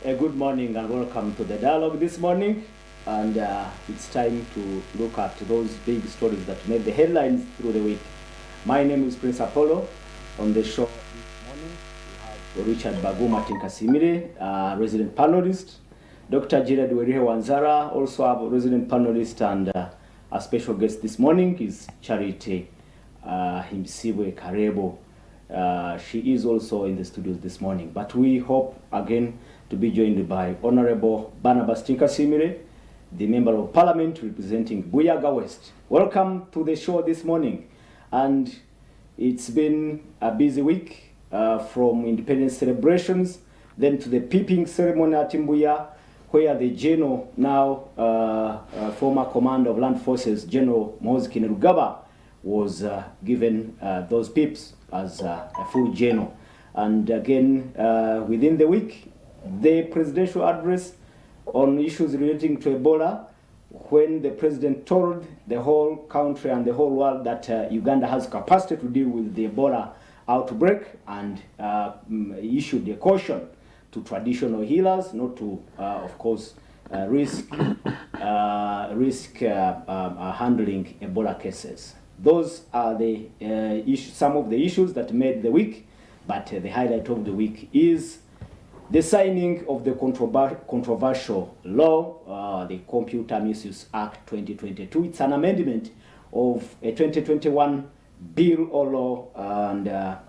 A good morning and welcome to the dialogue this morning. And it's time to look at those big stories that made the headlines through the week. My name is Prince Apollo. On the show this morning, we have Richard Baguma Tinkasimire, resident panelist. Dr. Jared Werihe Wanzara, also a resident panelist, and a special guest this morning is Charity Himsibwe Karebo. She is also in the studios this morning, but we hope again to be joined by Honorable Barnabas Tinkasimire, the Member of Parliament representing Buyaga West. Welcome to the show this morning. And it's been a busy week from independence celebrations, then to the peeping ceremony at Mbuya, where the General, now former Commander of Land Forces, General Muhoozi Kainerugaba, was given those peeps as a full General. And again, within the week, the presidential address on issues relating to Ebola, when the president told the whole country and the whole world that Uganda has capacity to deal with the Ebola outbreak, and issued a caution to traditional healers not to, of course, risk handling Ebola cases. Those are the some of the issues that made the week, but the highlight of the week is the signing of the controversial law, the Computer Misuse Act 2022. It's an amendment of a 2021 bill or law,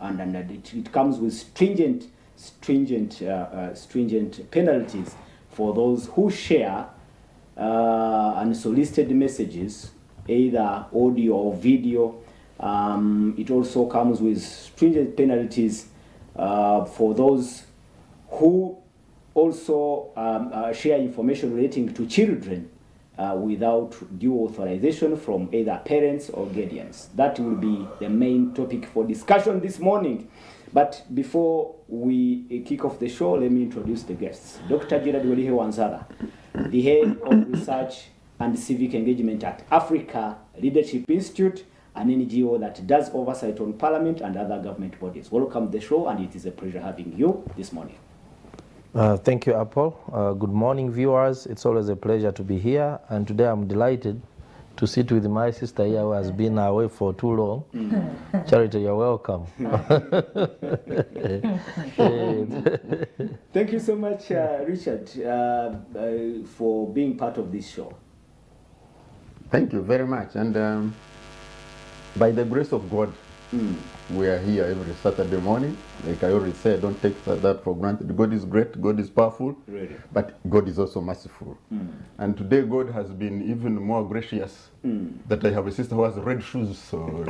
and it comes with stringent penalties for those who share unsolicited messages, either audio or video. It also comes with stringent penalties for those who also share information relating to children without due authorization from either parents or guardians. That will be the main topic for discussion this morning. But before we kick off the show, let me introduce the guests. Dr. Jared Werihe Wanzara, the head of research and civic engagement at Africa Leadership Institute, an NGO that does oversight on Parliament and other government bodies. Welcome to the show, and it is a pleasure having you this morning. Thank you, Apple. Good morning, viewers. It's always a pleasure to be here, and today I'm delighted to sit with my sister here who has been away for too long. Charity, you're welcome. Thank you so much, Richard, for being part of this show. Thank you very much. And by the grace of God, we are here every Saturday morning. Like I already said, don't take that for granted. God is great, God is powerful, really, but God is also merciful. And today God has been even more gracious that I have a sister who has red shoes. So,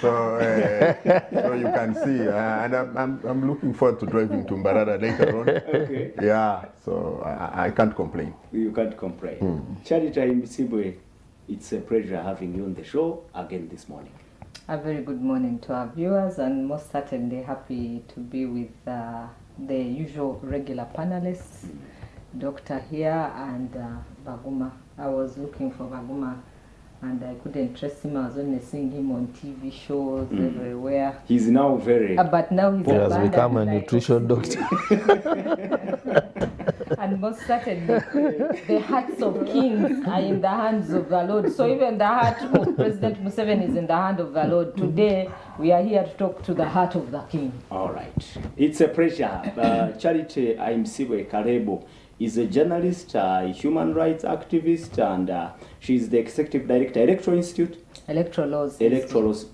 so you can see. And I'm looking forward to driving to Mbarara later on. Okay. Yeah, so I can't complain. You can't complain. Charity Himsibwe, it's a pleasure having you on the show again this morning. A very good morning to our viewers, and most certainly happy to be with the usual regular panelists, Doctor here and Baguma. I was looking for Baguma and I couldn't trace him. I was only seeing him on TV shows everywhere. He's now very... but now he's has become a nutrition doctor. And most certainly, the hearts of kings are in the hands of the Lord. So even the heart of President Museveni is in the hand of the Lord. Today, we are here to talk to the heart of the king. All right. It's a pleasure. Charity Himsibwe Karebo is a journalist, a human rights activist, and she's the executive director, Electoral Institute. Electoral Laws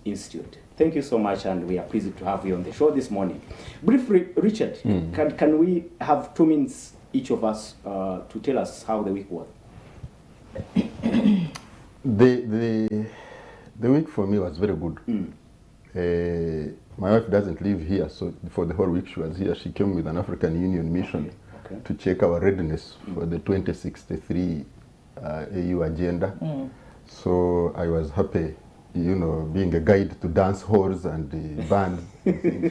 Institute. Thank you so much, and we are pleased to have you on the show this morning. Briefly, Richard, can we have 2 minutes each of us to tell us how the week was? The week for me was very good. My wife doesn't live here, so for the whole week she was here. She came with an African Union mission to check our readiness for the 2063 AU agenda. So I was happy, you know, being a guide to dance halls and the bands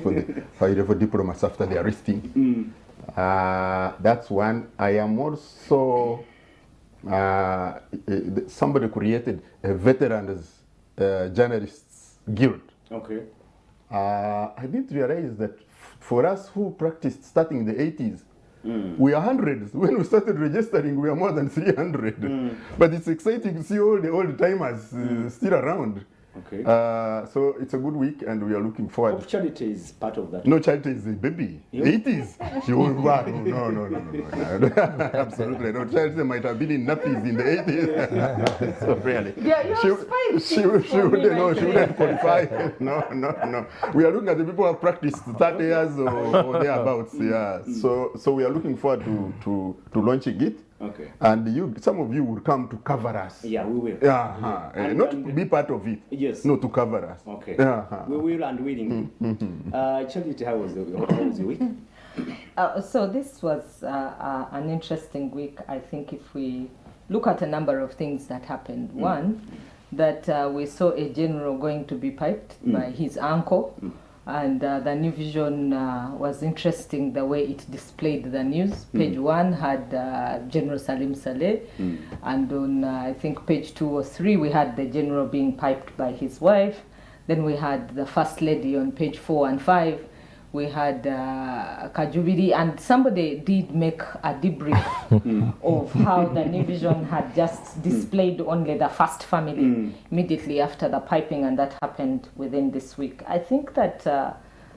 for the high-level diplomats after the arresting. That's one. I am also, somebody created a veterans journalists guild. Okay. I didn't realize that for us who practiced starting in the 80s, we are hundreds. When we started registering, we are more than 300. But it's exciting to see all the old timers still around. Okay. So it's a good week, and we are looking forward. Hope Charity is part of that. No, Charity is a baby. 80s. She will wow. No. Absolutely no. Charity might have been in nappies in the 80s. So really. Yeah, she wouldn't qualify. No. We are looking at the people who have practiced 30 years or thereabouts. Yeah. So we are looking forward to launching it. Okay. And some of you will come to cover us. Yeah, we will. Yeah. Not to be part of it. Yes. No, to cover us. Okay. We will and willingly. Charity, how was your week? So this was an interesting week. I think if we look at a number of things that happened. One, that we saw a general going to be piped by his uncle. And the New Vision was interesting the way it displayed the news. Page 1 had General Salim Saleh, and on I think page 2 or 3 we had the general being piped by his wife. Then we had the First Lady on page 4 and 5. We had Kajubiri, and somebody did make a debrief of how the New Vision had just displayed only the first family immediately after the piping, and that happened within this week. I think that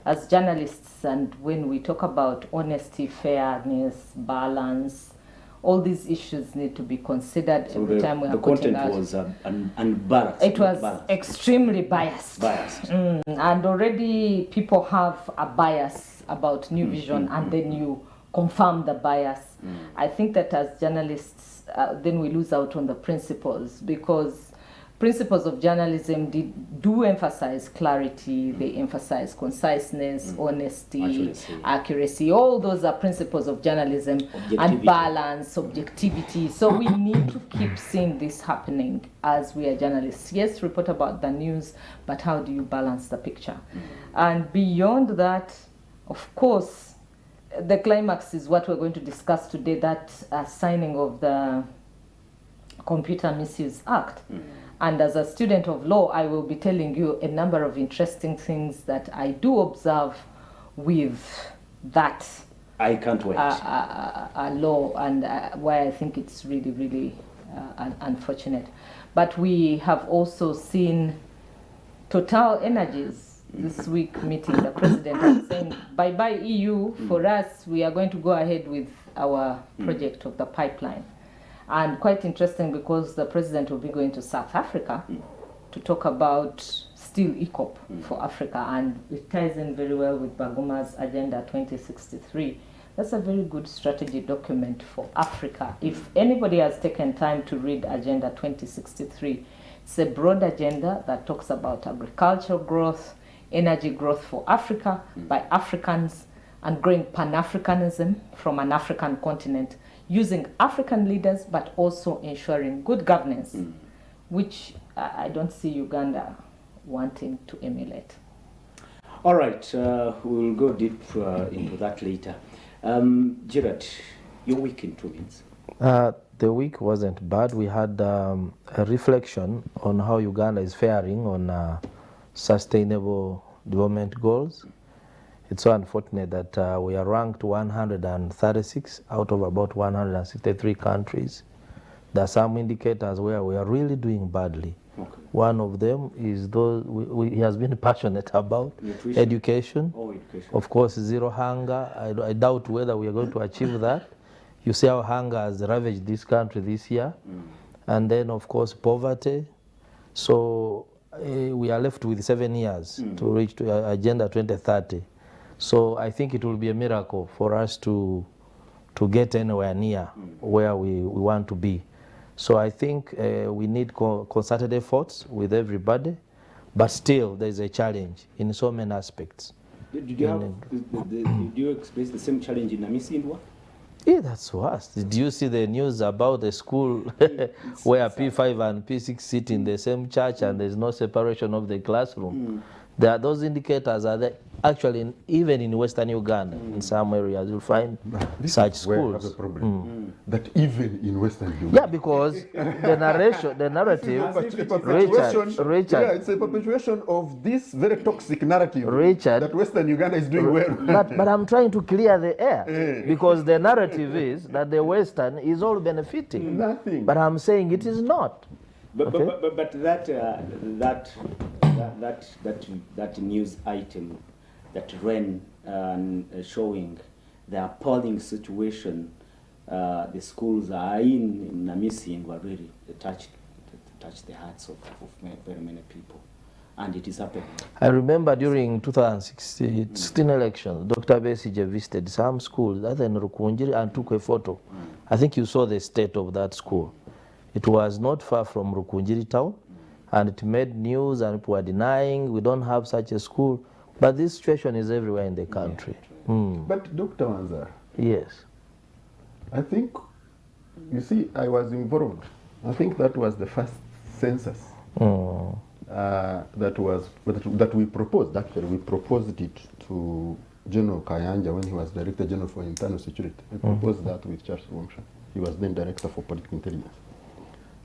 as journalists, and when we talk about honesty, fairness, balance, all these issues need to be considered every time we are putting out. The content was unbalanced. It was extremely biased. And already people have a bias about New Vision, and then you confirm the bias. I think that as journalists, then we lose out on the principles, because principles of journalism do emphasize clarity, they emphasize conciseness, honesty, accuracy. All those are principles of journalism, and balance, objectivity. So we need to keep seeing this happening as we are journalists. Yes, report about the news, but how do you balance the picture? And beyond that, of course, the climax is what we're going to discuss today, that signing of the Computer Misuse Act. And as a student of law, I will be telling you a number of interesting things that I do observe with that. I can't wait. Law, and why I think it's really, really unfortunate. But we have also seen Total Energies this week meeting the president and saying, bye-bye EU, for us, we are going to go ahead with our project of the pipeline. And quite interesting, because the president will be going to South Africa to talk about steel ECOP for Africa, and it ties in very well with Baguma's Agenda 2063. That's a very good strategy document for Africa. If anybody has taken time to read Agenda 2063, it's a broad agenda that talks about agricultural growth, energy growth for Africa by Africans, and growing Pan-Africanism from an African continent, using African leaders, but also ensuring good governance, which I don't see Uganda wanting to emulate. All right, we'll go deep into that later. Gerard, your week in 2 minutes. The week wasn't bad. We had a reflection on how Uganda is faring on sustainable development goals. It's so unfortunate that we are ranked 136 out of about 163 countries. There are some indicators where we are really doing badly. Okay. One of them is those he has been passionate about education. Education. Of course, zero hunger. I doubt whether we are going to achieve that. You see how hunger has ravaged this country this year. And then, of course, poverty. So we are left with 7 years to reach to Agenda 2030. So I think it will be a miracle for us to get anywhere near where we want to be. So I think we need concerted efforts with everybody, but still there's a challenge in so many aspects. Did you experience the same challenge in Amisindwa? Yeah, that's worse. Did you see the news about the school where P5 and P6 sit in the same church and there's no separation of the classroom? Those indicators are there. Actually, even in Western Uganda, in some areas, you'll find such schools. Have a problem. That even in Western Uganda. Yeah, because the narrative, Richard, yeah, it's a perpetuation of this very toxic narrative that Western Uganda is doing well. but I'm trying to clear the air because the narrative is that the Western is all benefiting. Nothing. But I'm saying it is not. But that news item that ran showing the appalling situation the schools are in Namisi were really touched the hearts of very many people, and it is happening. I remember during 2016 elections, Dr. Besigye visited some schools, other in Rukunjiri, and took a photo. I think you saw the state of that school. It was not far from Rukunjiri town, and it made news, and people were denying we don't have such a school. But this situation is everywhere in the country. But Dr. Wanza, yes, I think, you see, I was involved. I think that was the first census that we proposed. Actually, we proposed it to General Kayanja when he was Director General for Internal Security. We proposed that with Charles Womsha. He was then Director for Political Intelligence.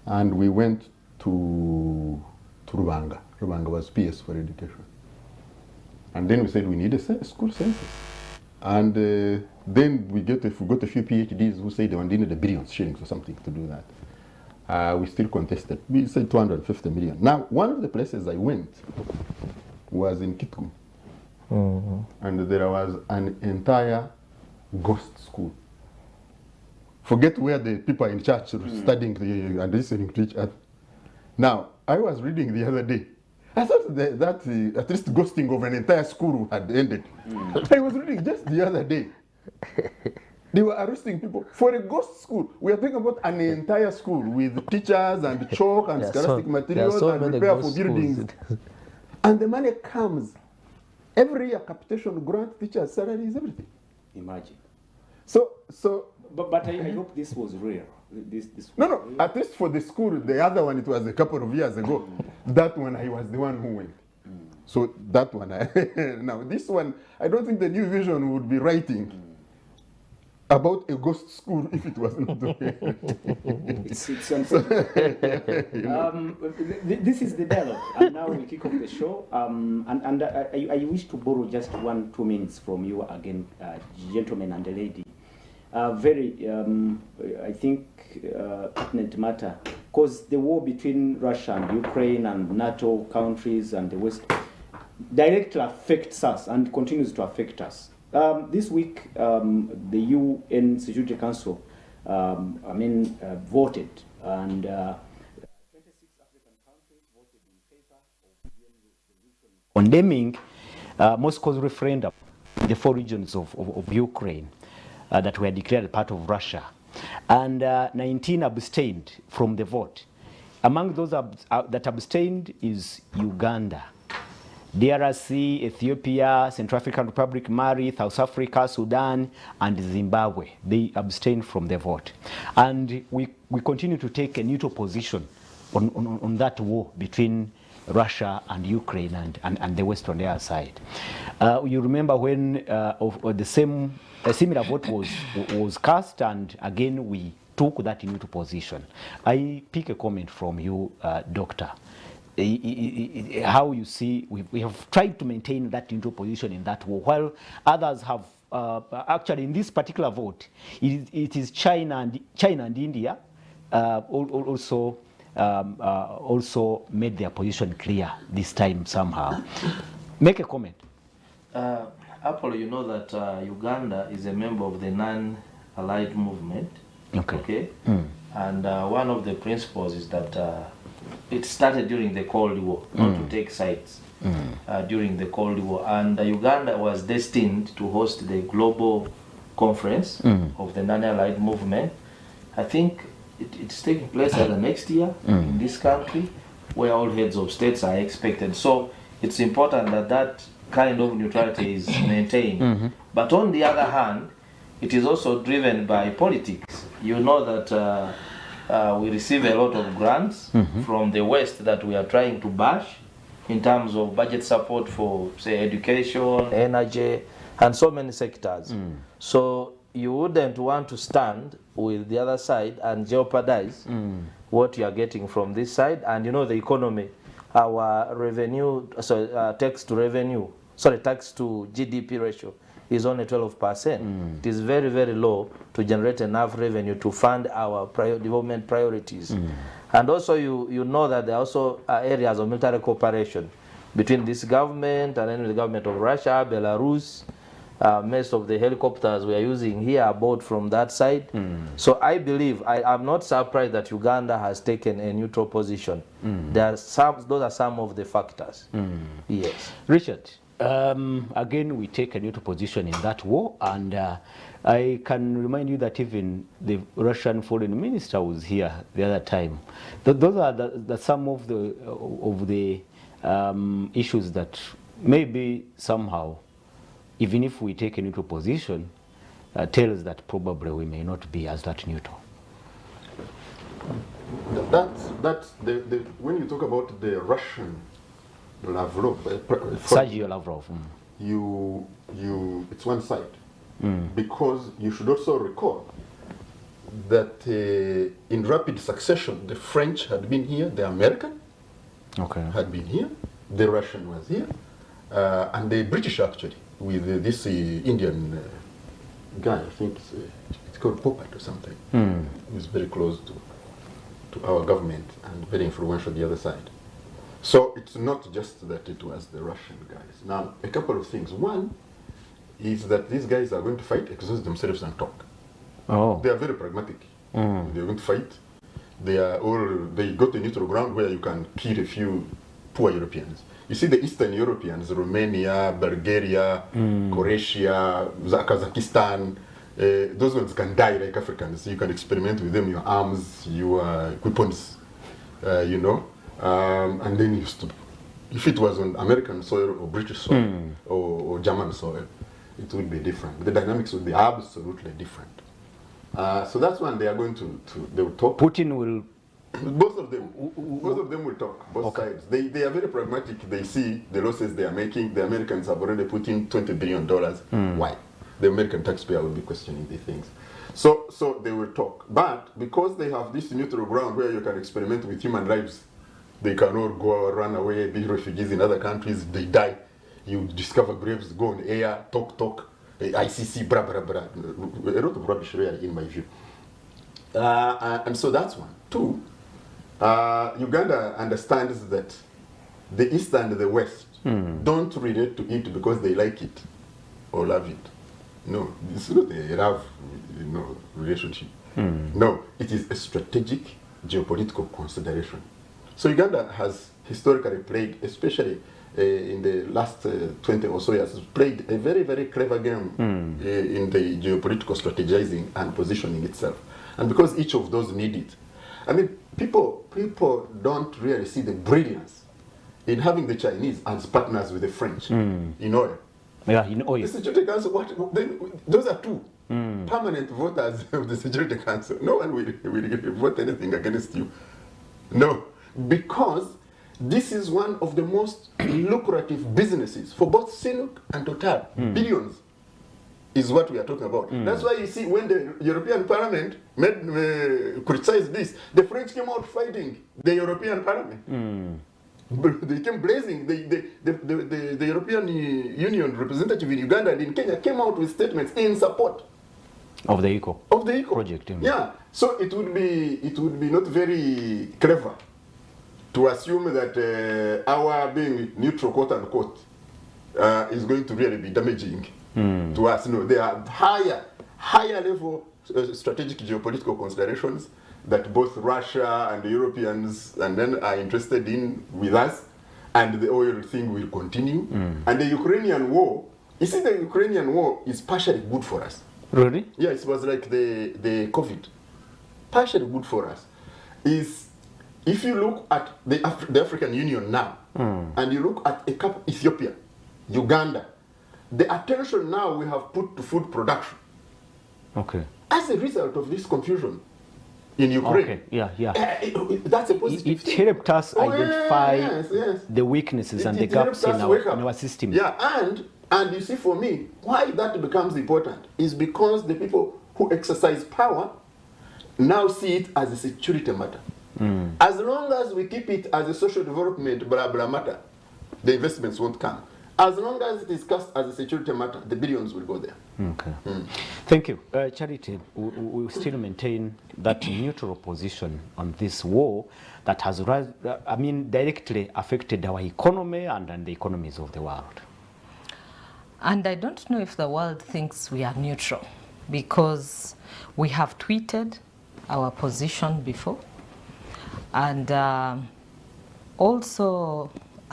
And we went to Rubanga. Rubanga was PS for Education. And then we said we need a school census. And then we got a few PhDs who said they wanted the billions shillings or something to do that. We still contested. We said 250 million. Now, one of the places I went was in Kitgum. And there was an entire ghost school. Forget where the people in church were studying and listening to each other. Now, I was reading the other day. I thought that at least ghosting of an entire school had ended. I was reading just the other day. They were arresting people for a ghost school. We are talking about an entire school with teachers and chalk and scholastic materials and repair for buildings. And the money comes. Every year, capitation, grant, teachers, salaries, everything. Imagine. But I hope this was real. No, at least for the school, the other one, it was a couple of years ago. That one, I was the one who went. So that one, now this one, I don't think the New Vision would be writing about a ghost school if it was not okay. It's unfortunate. This is the dialogue, and now we kick off the show. I wish to borrow just 1-2 minutes from you again, gentlemen and the lady. Very, I think, pertinent matter, because the war between Russia and Ukraine and NATO countries and the West directly affects us and continues to affect us. This week, the UN Security Council, voted, and 26 African countries voted in favor of the UN resolution condemning Moscow's referendum in the 4 regions of Ukraine that were declared part of Russia, and 19 abstained from the vote. Among those that abstained is Uganda, DRC, Ethiopia, Central African Republic, Mali, South Africa, Sudan, and Zimbabwe. They abstained from the vote. And we continue to take a neutral position on that war between Russia and Ukraine and the West on their side. You remember when a similar vote was cast, and again we took that neutral position. I pick a comment from you, Doctor. How you see we have tried to maintain that neutral position in that war, while others have actually in this particular vote it is China and India also made their position clear this time somehow. Make a comment. Apollo, you know that Uganda is a member of the non-allied movement. Okay. And one of the principles is that it started during the Cold War, not to take sides during the Cold War. And Uganda was destined to host the global conference of the non-allied movement. I think it's taking place the next year in this country, where all heads of states are expected. So it's important that kind of neutrality is maintained. But on the other hand, it is also driven by politics. You know that we receive a lot of grants from the West that we are trying to bash, in terms of budget support for, say, education, energy, and so many sectors. So you wouldn't want to stand with the other side and jeopardize what you are getting from this side. And you know, the economy, our revenue, tax to GDP ratio is only 12%. It is very, very low to generate enough revenue to fund our development priorities. And also you know that there are also areas of military cooperation between this government and then the government of Russia, Belarus. Most of the helicopters we are using here are bought from that side. So I believe, I'm not surprised that Uganda has taken a neutral position. Those are some of the factors. Yes. Richard, again, we take a neutral position in that war, and I can remind you that even the Russian foreign minister was here the other time. Those are some of the issues that maybe somehow, even if we take a neutral position, tells that probably we may not be as that neutral. That's when you talk about the Russian Lavrov, Sergei Lavrov. It's one side, because you should also recall that in rapid succession, the French had been here, the American had been here, the Russian was here, and the British actually, with this Indian guy, I think it's called Popat or something, who's very close to our government and very influential on the other side. So it's not just that it was the Russian guys. Now, a couple of things. One is that these guys are going to fight, exhaust themselves and talk. They are very pragmatic. They're going to fight. They got a neutral ground where you can kill a few poor Europeans. You see the Eastern Europeans, Romania, Bulgaria, Croatia, Kazakhstan, those ones can die like Africans. You can experiment with them, your arms, your weapons, you know. And then you stop. If it was on American soil or British soil or German soil, it would be different. The dynamics would be absolutely different. So that's when they are going they will talk. Putin will... Both of them will talk, both sides. They are very pragmatic. They see the losses they are making. The Americans have already put in $20 billion. Why? The American taxpayer will be questioning these things. So they will talk. But because they have this neutral ground where you can experiment with human lives, they cannot go run away, be refugees in other countries, they die. You discover graves, go on air, talk, ICC, blah, blah, blah. A lot of rubbish really, in my view. And so that's one. Two, Uganda understands that the East and the West don't relate to it because they like it or love it. No, it's not a love relationship. No, it is a strategic geopolitical consideration. So Uganda has historically played, especially in the last 20 or so years, played a very, very clever game in the geopolitical strategizing and positioning itself. And because each of those need it. I mean, people don't really see the brilliance in having the Chinese as partners with the French in oil. Yeah, in oil. The Security Council, those are two permanent voters of the Security Council. No one will vote anything against you. No, because this is one of the most lucrative businesses for both CNOOC and Total. Billions is what we are talking about. That's why you see when the European Parliament criticized this, the French came out fighting the European Parliament. They came blazing. The European Union representative in Uganda and in Kenya came out with statements in support of the ECO project. Yeah. So it would be not very clever to assume that our being neutral, quote unquote, is going to really be damaging to us. No, there are higher level strategic geopolitical considerations that both Russia and the Europeans and then are interested in with us, and the oil thing will continue. And the Ukrainian war, you see, the Ukrainian war is partially good for us. Really? Yeah, it was like the COVID. Partially good for us is if you look at the African Union now, and you look at Ethiopia, Uganda, the attention now we have put to food production. Okay. As a result of this confusion, in Ukraine. Okay, yeah. That's a positive It thing. helped us identify yes. the weaknesses and the It gaps helps in us wake up. our system. Yeah, and you see, for me, why that becomes important is because the people who exercise power now see it as a security matter. As long as we keep it as a social development, blah, blah matter, the investments won't come. As long as it is cast as a security matter, the billions will go there. Okay. Thank you. Charity, we still maintain that neutral position on this war that has, directly affected our economy and the economies of the world. And I don't know if the world thinks we are neutral, because we have tweeted our position before. And also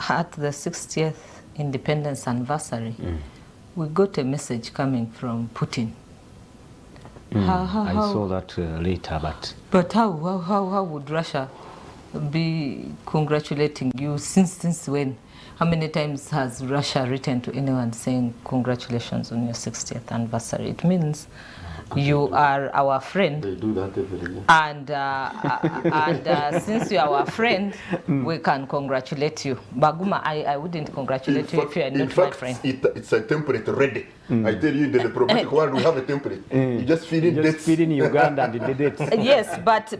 at the 60th independence anniversary, we got a message coming from Putin. I saw that later, But how would Russia be congratulating you since when? How many times has Russia written to anyone saying congratulations on your 60th anniversary? It means you are our friend. They do that every year. And since you are our friend, we can congratulate you. Baguma, I wouldn't congratulate you if you are not my friend. It's a template ready. I tell you, in the diplomatic world, we have a template. You just feed in dates. feed in Uganda and the dates. Yes, but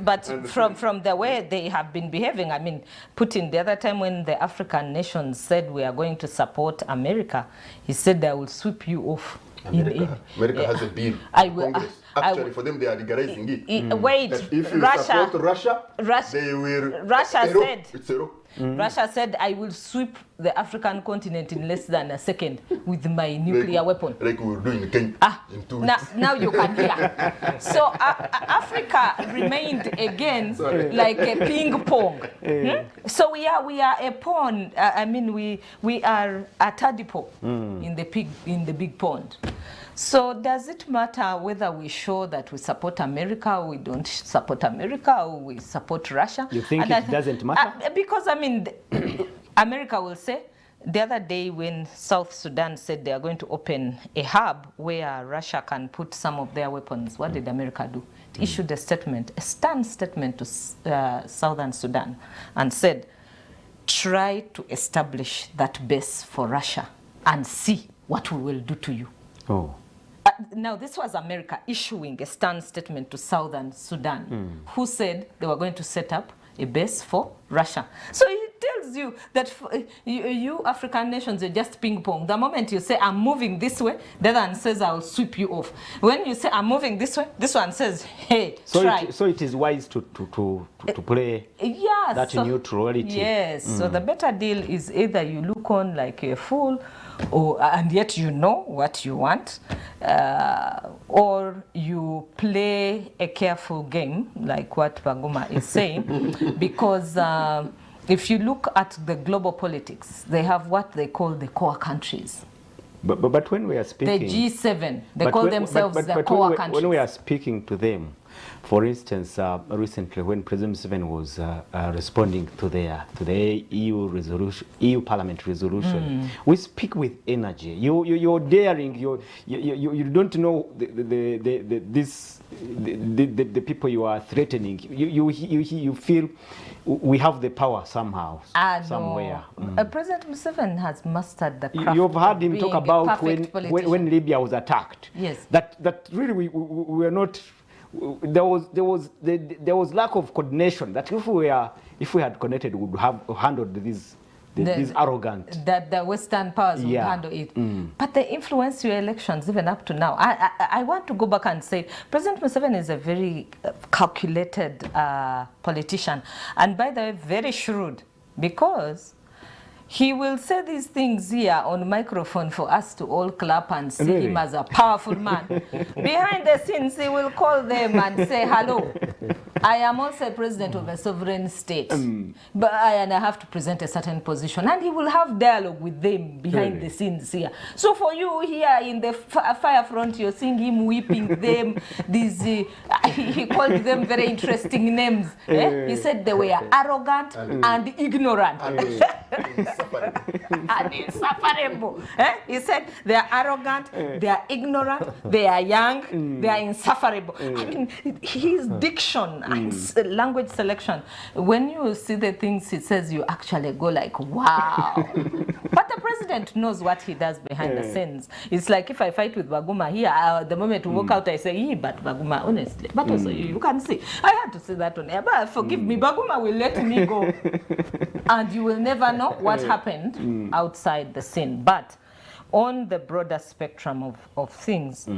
from the way they have been behaving, I mean, Putin, the other time when the African nations said we are going to support America, he said they will sweep you off. America has a bill. Congress. Actually, for them, they are legalizing it. Wait, that if you Russia, support Russia, they will. Russia said. It's a rope. Russia said, I will sweep the African continent in less than a second with my nuclear weapon. Like we were doing in Kenya in 2 weeks. Now you can hear. So Africa remained again like a ping pong. So we are a pawn. We are a tadpole in the big pond. So does it matter whether we show that we support America or we don't support America, or we support Russia? You think it doesn't matter? Because America will say, the other day when South Sudan said they are going to open a hub where Russia can put some of their weapons, what did America do? It issued a statement, a stern statement to Southern Sudan, and said, try to establish that base for Russia and see what we will do to you. Oh. Now, this was America issuing a stern statement to Southern Sudan, who said they were going to set up a base for Russia. So it tells you that you African nations are just ping pong. The moment you say, I'm moving this way, the other one says, I'll sweep you off. When you say, I'm moving this way, this one says, hey, try. So it is wise to play that neutrality. Yes, so the better deal is either you look on like a fool, and yet you know what you want, or you play a careful game, like what Baguma is saying, because if you look at the global politics, they have what they call the core countries. But when we are speaking... The G7, they call themselves the core countries. When we are speaking to them, for instance, recently when President Museveni was responding to the EU Parliament resolution, we speak with energy. You're daring. You don't know the people you are threatening. You feel we have the power somehow, somewhere. No. President Museveni has mastered the craft. You've heard him talk about when Libya was attacked. Yes. That really we were not. There was lack of coordination. That if we had connected, we would have handled these arrogant. That the Western powers would handle it. But they influence your elections even up to now. I want to go back and say President Museveni is a very calculated politician, and by the way, very shrewd, because he will say these things here on microphone for us to all clap and see him as a powerful man. Behind the scenes, he will call them and say, hello, I am also a president of a sovereign state, but I have to present a certain position. And he will have dialogue with them behind the scenes here. So for you here in the fire front, you're seeing him weeping them. These, he called them very interesting names. He said they were arrogant and ignorant. and insufferable. He said they are arrogant, they are ignorant, they are young, they are insufferable. I mean, his diction and language selection, when you see the things he says, you actually go like, wow. But the president knows what he does behind the scenes. It's like if I fight with Baguma here, the moment we walk out, I say, but Baguma, honestly. But also, you can see, I had to say that on air, but forgive me, Baguma will let me go. And you will never know what happened outside the scene. But on the broader spectrum of things,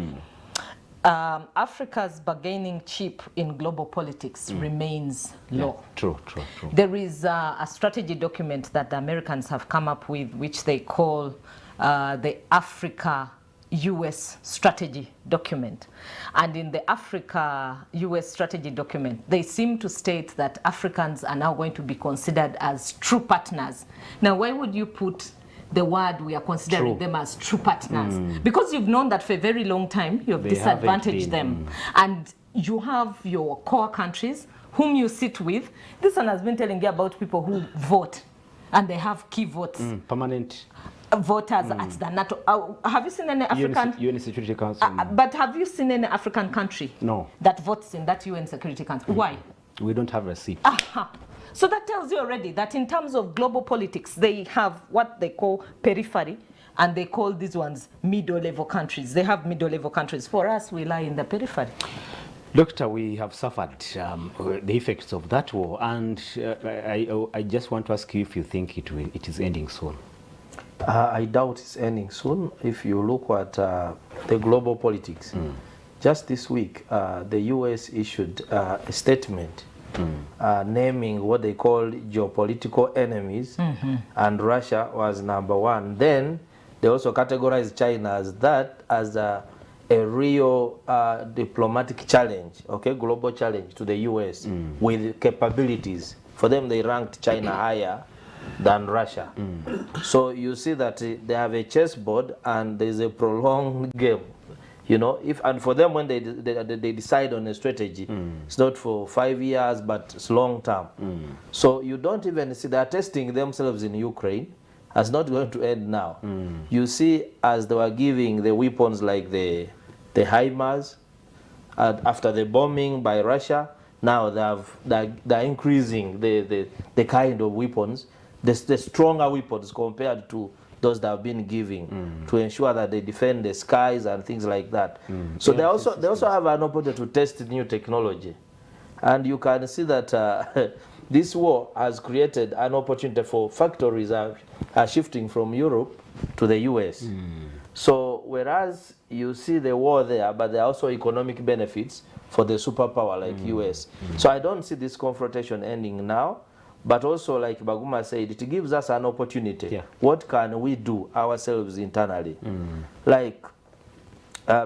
Africa's bargaining chip in global politics remains low. Yeah, true. There is a strategy document that the Americans have come up with, which they call the Africa-US strategy document. And in the Africa-US strategy document, they seem to state that Africans are now going to be considered as true partners. Now, why would you put the word we are considering them as true partners? Because you've known that for a very long time, you have disadvantaged them. And you have your core countries whom you sit with. This one has been telling you about people who vote and they have key votes. Permanent voters at the NATO. Have you seen any African... UN Security Council. But have you seen any African country that votes in that UN Security Council? Why? We don't have a seat. So that tells you already that in terms of global politics, they have what they call periphery, and they call these ones middle-level countries. They have middle-level countries. For us, we lie in the periphery. Doctor, we have suffered the effects of that war, and I just want to ask you if you think it is ending soon. I doubt it's ending soon. If you look at the global politics, just this week, the US issued a statement naming what they call geopolitical enemies, and Russia was number one. Then they also categorized China as a real diplomatic challenge, global challenge to the US with capabilities. For them, they ranked China higher than Russia. So you see that they have a chessboard and there's a prolonged game. You know, and for them when they decide on a strategy, it's not for 5 years, but it's long term. So you don't even see they're testing themselves in Ukraine. It's not going to end now. You see, as they were giving the weapons like the HIMARS, after the bombing by Russia, now they're increasing the kind of weapons, the stronger weapons compared to those that have been giving to ensure that they defend the skies and things like that. So they also have an opportunity to test new technology, and you can see that this war has created an opportunity for factories are shifting from Europe to the US. So whereas you see the war there, but there are also economic benefits for the superpower like US. So I don't see this confrontation ending now. But also, like Baguma said, it gives us an opportunity. What can we do ourselves internally? Like,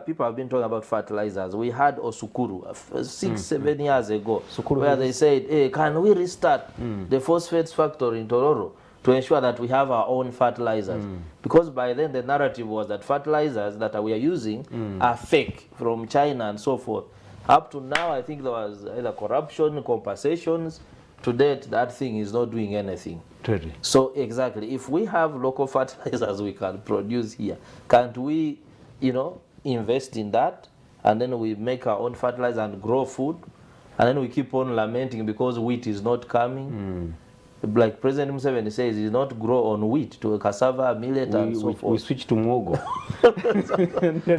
people have been talking about fertilizers. We had Osukuru 6-7 years ago, where they said, hey, can we restart the phosphates factory in Tororo to ensure that we have our own fertilizers? Because by then the narrative was that fertilizers that we are using are fake from China and so forth. Up to now, I think there was either corruption, compensations. To date, that thing is not doing anything. Totally. So exactly, if we have local fertilizers we can produce here, can't we, invest in that, and then we make our own fertilizer and grow food, and then we keep on lamenting because wheat is not coming. Like President Museveni says, he's not grow on wheat, to cassava, millet, and so forth. We switch to muhogo.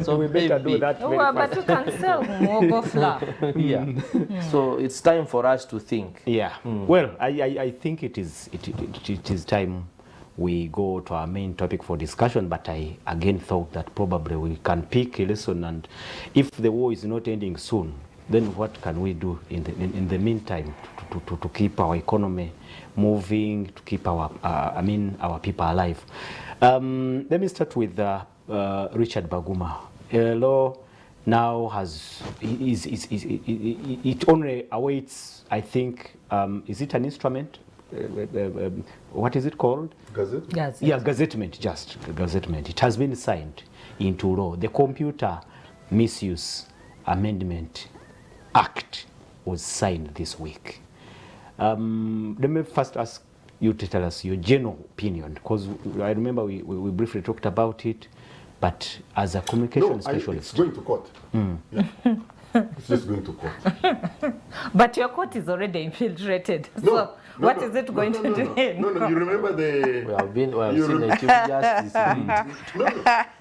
So we better do that very fast. But you can sell muhogo flour. So it's time for us to think. Well, I think it is time we go to our main topic for discussion, but I again thought that probably we can pick a lesson, and if the war is not ending soon, then what can we do in the meantime to keep our economy moving, to keep our people alive? Let me start with Richard Baguma. Law now it only awaits, I think, is it an instrument? What is it called? Gazette? Yes. Gazettement, just gazettement. It has been signed into law. The Computer Misuse Amendment Act was signed this week. Let me first ask you to tell us your general opinion, because I remember we briefly talked about it, but as a communication specialist. It's going to court. Yeah. It's just going to court. But your court is already infiltrated. So what is it going to do? No, you remember the... We have seen a Chief Justice.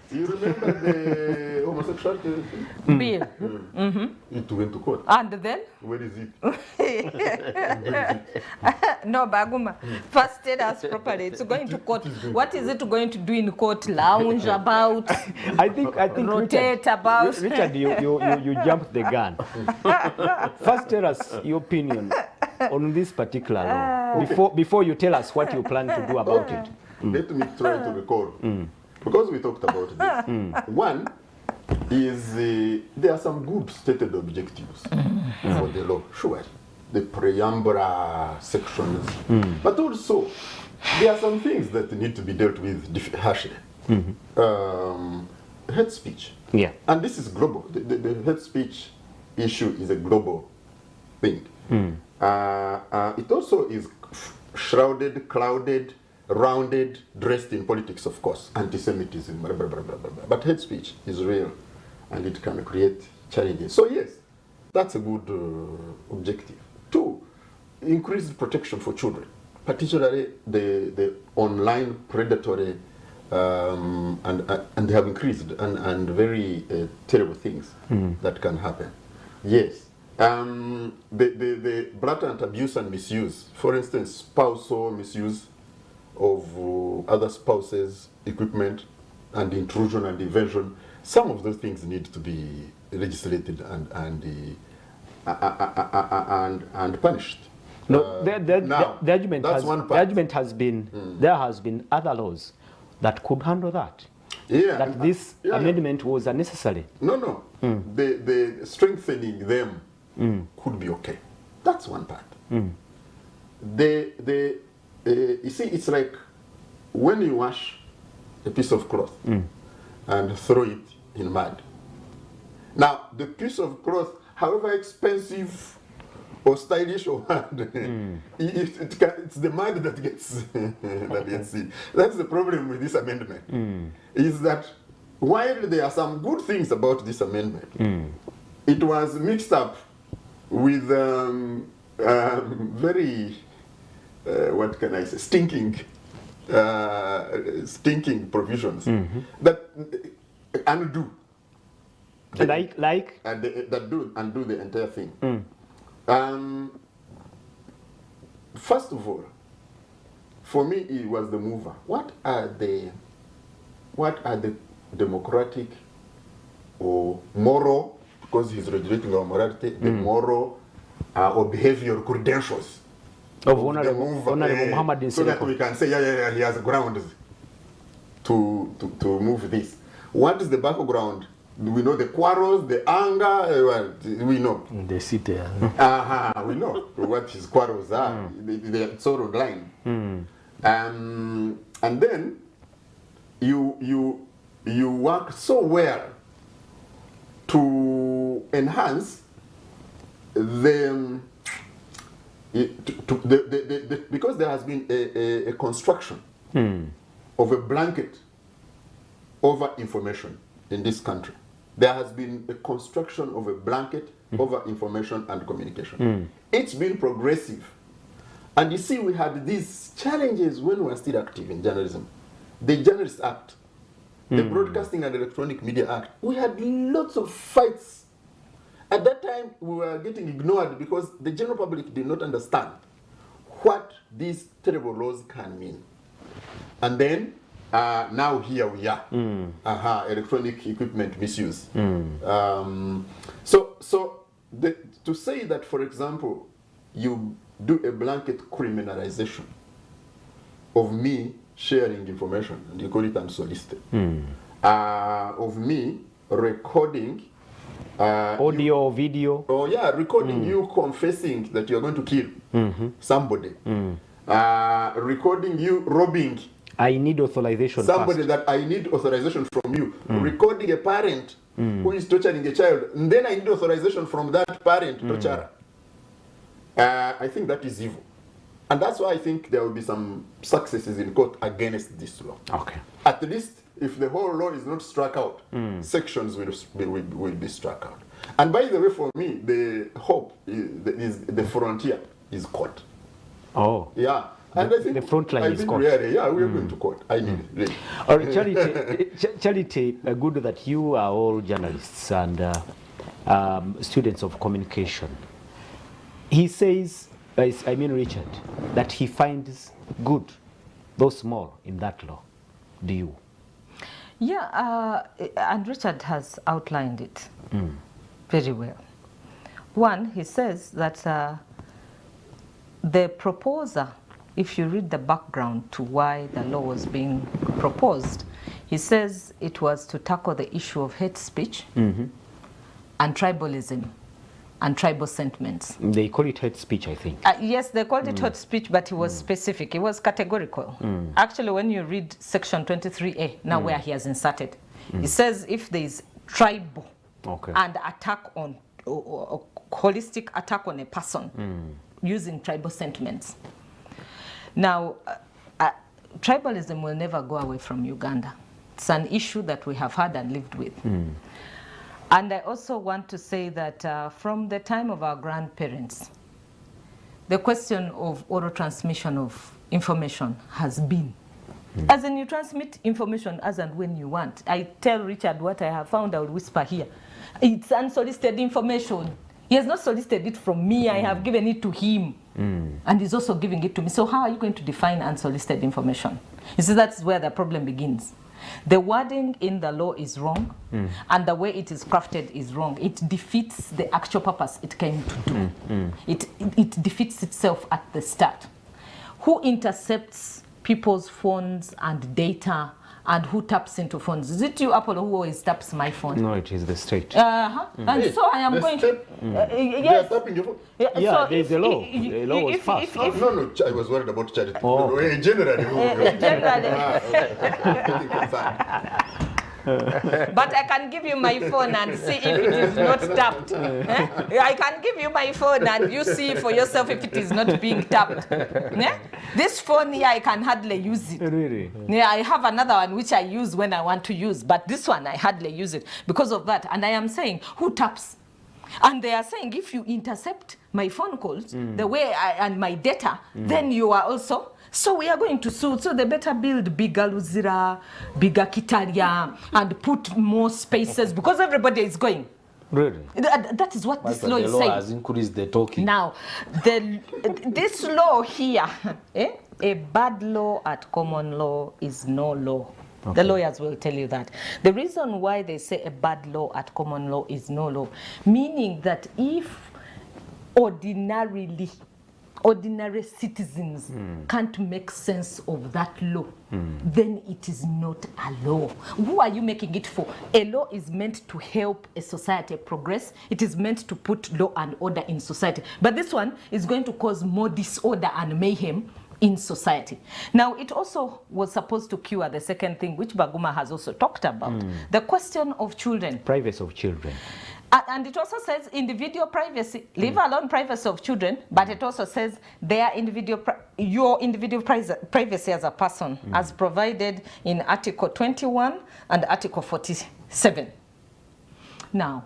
You remember the homosexuality Bill. It went to court. And then? Where is it? No, Baguma. First tell us properly. It's going to court. What is it going to do in court? Lounge about? I think rotate Richard, about? Richard, you jumped the gun. First, tell us your opinion on this particular law before you tell us what you plan to do about it. Let me try to recall. Because we talked about this. One is there are some good stated objectives for the law, sure. The preambular sections. But also, there are some things that need to be dealt with harshly. Hate speech. Yeah. And this is global. The hate speech issue is a global thing. It also is shrouded, clouded, rounded, dressed in politics, of course, anti-Semitism, blah, blah, blah, blah, blah. But hate speech is real, and it can create challenges. So yes, that's a good objective. Two, increased protection for children, particularly the online predatory, and they have increased, and very terrible things that can happen. Yes. The blatant abuse and misuse, for instance, spousal misuse of other spouses' equipment and intrusion and evasion, some of those things need to be legislated and punished. No, the argument has been there has been other laws that could handle that. Yeah, that this amendment was unnecessary. No. The strengthening them could be okay. That's one part. You see, it's like when you wash a piece of cloth and throw it in mud. Now, the piece of cloth, however expensive or stylish or hard, it's the mud that gets in. That's the problem with this amendment. Is that while there are some good things about this amendment, it was mixed up with very what can I say, stinking provisions that undo that do undo the entire thing. First of all, for me, it was the mover. What are the democratic or moral, because he's regulating our morality, the moral or behavioral credentials of Honorable Muhammad, so that we can say, he has grounds to move this. What is the background? We know the quarrels, the anger, we know. The city. We know what his quarrels are. They're sort of line. And then you work so well to enhance because there has been a construction of a blanket over information in this country. There has been a construction of a blanket over information and communication. It's been progressive. And you see, we had these challenges when we were still active in journalism. The Journalists Act, the Broadcasting and Electronic Media Act, we had lots of fights. At that time, we were getting ignored because the general public did not understand what these terrible laws can mean. And then, now here we are, electronic equipment misuse. To say that, for example, you do a blanket criminalization of me sharing information, and you call it unsolicited, of me recording audio or video. Oh yeah, recording you confessing that you're going to kill somebody. Recording you robbing. I need authorization somebody first. That I need authorization from you. Recording a parent who is torturing a child. And then I need authorization from that parent, torturer. I think that is evil. And that's why I think there will be some successes in court against this law. Okay. At least, if the whole law is not struck out, sections will be struck out. And by the way, for me, the hope is the frontier is court. Oh. Yeah. And I think the front line is court. Really, yeah, we're going to court. I need it. Really. All right, Charity, good that you are all journalists and students of communication. He says, I mean Richard, that he finds good, though small, in that law. Do you? Yeah, and Richard has outlined it very well. One, he says that the proposer, if you read the background to why the law was being proposed, he says it was to tackle the issue of hate speech and tribalism and tribal sentiments. They call it hate speech, I think. Yes, they called it hate speech, but it was specific. It was categorical. Actually, when you read section 23A, now where he has inserted, it says if there is tribal and attack on, or holistic attack on a person using tribal sentiments. Now, tribalism will never go away from Uganda. It's an issue that we have had and lived with. And I also want to say that from the time of our grandparents, the question of oral transmission of information has been. As in, you transmit information as and when you want. I tell Richard what I have found, I will whisper here. It's unsolicited information. He has not solicited it from me, I have given it to him. And he's also giving it to me. So how are you going to define unsolicited information? You see, that's where the problem begins. The wording in the law is wrong, and the way it is crafted is wrong. It defeats the actual purpose it came to do. It defeats itself at the start. Who intercepts people's phones and data, and who taps into phones? Is it you, Apollo, who always taps my phone? No, it is the state. And so I am going to... Yes. Tapping your phone. Yeah, so there's a law. The law was passed. No, I was worried about charity. Oh. No, generally. But I can give you my phone and see if it is not tapped. I can give you my phone and you see for yourself if it is not being tapped. This phone here, I can hardly use it. Really? Yeah, I have another one which I use when I want to use, but this one I hardly use it because of that. And I am saying, who taps? And they are saying, if you intercept my phone calls, the way and my data, then you are also... So we are going to sue. So they better build bigger Luzira, bigger Kitalia, and put more spaces because everybody is going. Really? That is what this law is saying. The law has increased the talking. Now, this law here, a bad law at common law is no law. Okay. The lawyers will tell you that. The reason why they say a bad law at common law is no law, meaning that if ordinary citizens can't make sense of that law, then it is not a law. Who are you making it for? A law is meant to help a society progress. It is meant to put law and order in society. But this one is going to cause more disorder and mayhem in society. Now, it also was supposed to cure the second thing, which Baguma has also talked about, the question of children. Privacy of children. And it also says individual privacy, leave alone privacy of children, but it also says their your individual privacy as a person, as provided in Article 21 and Article 47. Now,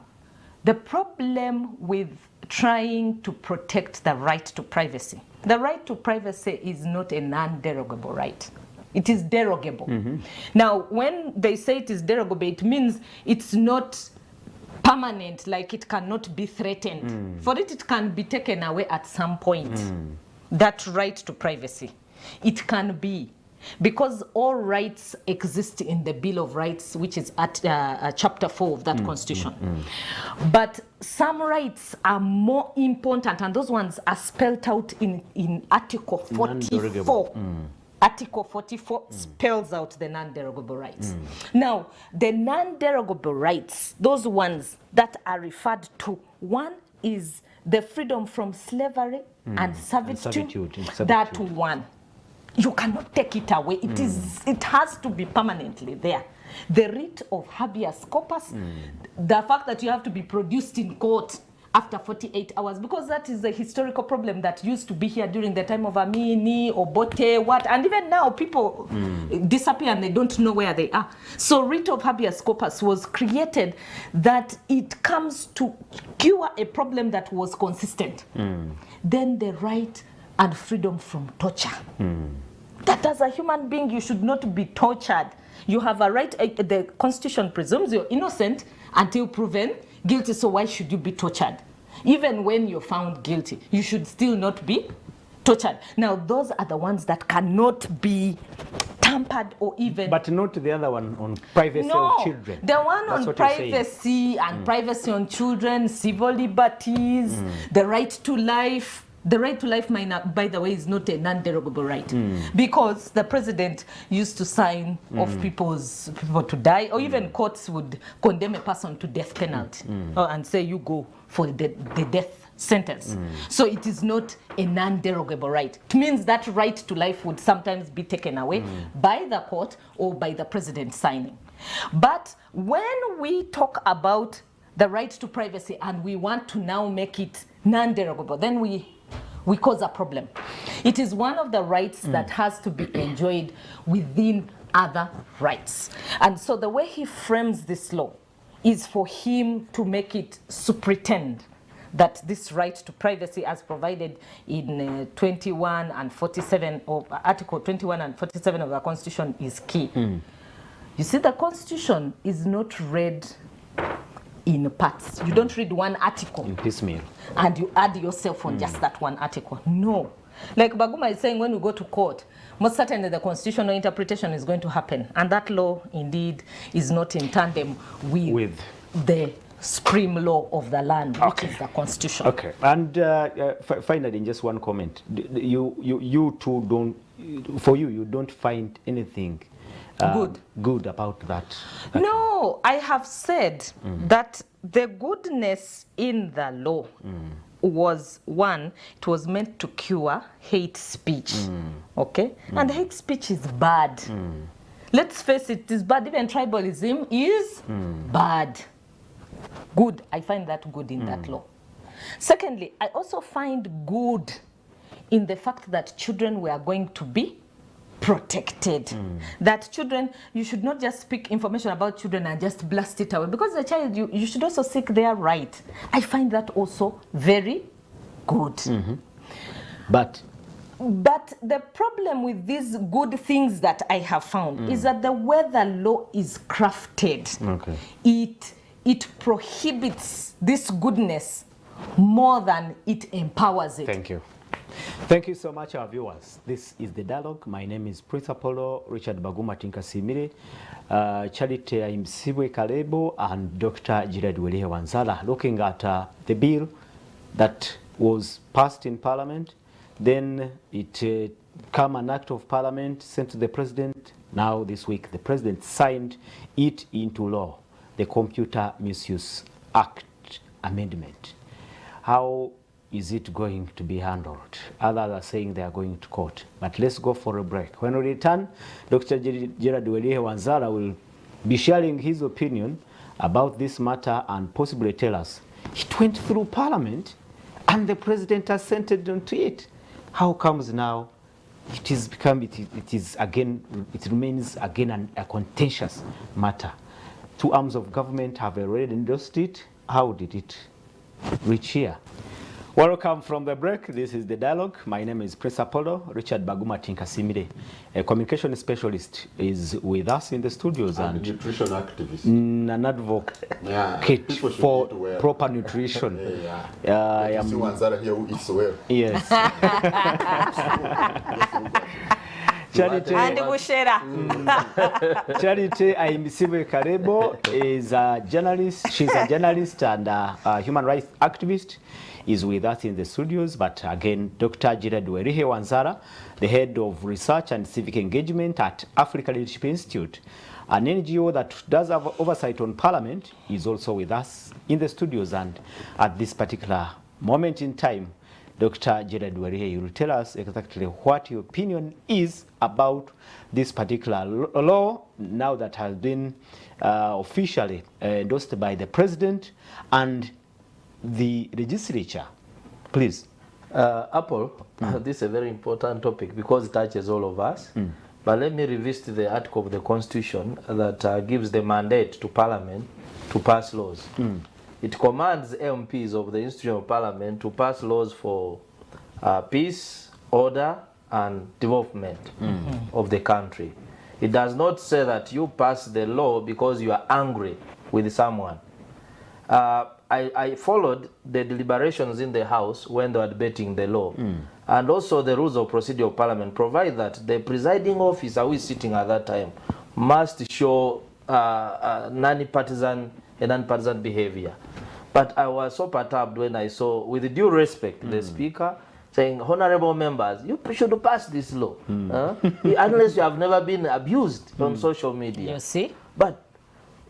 the problem with trying to protect the right to privacy, the right to privacy is not a non-derogable right. It is derogable. Now, when they say it is derogable, it means it's not permanent, like it cannot be threatened. For it can be taken away at some point. That right to privacy. It can be. Because all rights exist in the Bill of Rights, which is at Chapter 4 of that Constitution. But some rights are more important, and those ones are spelled out in Article 44. Article 44 spells out the non-derogable rights. Now, the non-derogable rights, those ones that are referred to, one is the freedom from slavery and servitude. That one, you cannot take it away. It has to be permanently there. The writ of habeas corpus, the fact that you have to be produced in court after 48 hours, because that is a historical problem that used to be here during the time of Amini or Bote, what, and even now people disappear and they don't know where they are. So writ of habeas corpus was created that it comes to cure a problem that was consistent. Then the right and freedom from torture. That as a human being, you should not be tortured. You have a right, the Constitution presumes you're innocent until proven guilty, so why should you be tortured? Even when you're found guilty, you should still not be tortured. Now, those are the ones that cannot be tampered or even... But not the other one on privacy of children. The one That's on privacy and privacy on children, civil liberties, the right to life. The right to life, by the way, is not a non-derogable right, because the president used to sign off people to die, or even courts would condemn a person to death penalty and say you go for the death sentence. So it is not a non-derogable right. It means that right to life would sometimes be taken away by the court or by the president signing. But when we talk about the right to privacy and we want to now make it non-derogable, then we cause a problem. It is one of the rights that has to be enjoyed within other rights. And so the way he frames this law is for him to make it superintend that this right to privacy as provided in 21 and 47 or Article 21 and 47 of the Constitution is key. You see, the Constitution is not read in parts. You don't read one article in piecemeal and you add yourself on just that one article. No. Like Baguma is saying, when we go to court, most certainly the constitutional interpretation is going to happen. And that law, indeed, is not in tandem with the supreme law of the land, which is the Constitution. Okay. And finally, in just one comment, you two don't, for you don't find anything good about that? No, I have said that the goodness in the law was, one, it was meant to cure hate speech, okay? And hate speech is bad. Let's face it, it is bad. Even tribalism is bad. Good, I find that good in that law. Secondly, I also find good in the fact that children were going to be protected. That children, you should not just speak information about children and just blast it away, because the child, you should also seek their right. I find that also very good. But the problem with these good things that I have found is that the way the law is crafted, it prohibits this goodness more than it empowers it. Thank you. Thank you so much, our viewers. This is The Dialogue. My name is Prince Apollo, Richard Baguma Tinkasimire, Charity Imsibwe Kalebo, and Dr. Gerard Welehe Wanzala, looking at the bill that was passed in Parliament. Then it came an act of Parliament sent to the President. Now this week, the President signed it into law, the Computer Misuse Act Amendment. How is it going to be handled? Others are saying they are going to court. But let's go for a break. When we return, Dr. Gerard Welehe Wanzala will be sharing his opinion about this matter and possibly tell us it went through Parliament and the President assented onto it. How comes now it remains again a contentious matter? Two arms of government have already endorsed it. How did it reach here? Welcome from the break. This is The Dialogue. My name is Prince Apollo. Richard Baguma Tinkasimire, a communication specialist, is with us in the studios. And nutrition activist. An advocate for proper nutrition. I am Wanzala here who eats well. Yes. Charity Imsibwe Kalebo is a journalist. She's a journalist and a human rights activist, is with us in the studios. But again, Dr. Gerard Welehe Wanzala, the head of research and civic engagement at Africa Leadership Institute, an NGO that does have oversight on Parliament, is also with us in the studios. And at this particular moment in time, Dr. Gerard Welehe, you will tell us exactly what your opinion is about this particular law, now that has been officially endorsed by the President, and the legislature. Please. Apple, this is a very important topic because it touches all of us. But let me revisit the article of the Constitution that gives the mandate to Parliament to pass laws. It commands MPs of the institution of Parliament to pass laws for peace, order, and development of the country. It does not say that you pass the law because you are angry with someone. I followed the deliberations in the House when they were debating the law. And also the rules of procedure of Parliament provide that the presiding officer who is sitting at that time must show non-partisan behavior. But I was so perturbed when I saw, with due respect, the Speaker saying, honorable members, you should pass this law. Unless you have never been abused on social media. You see? But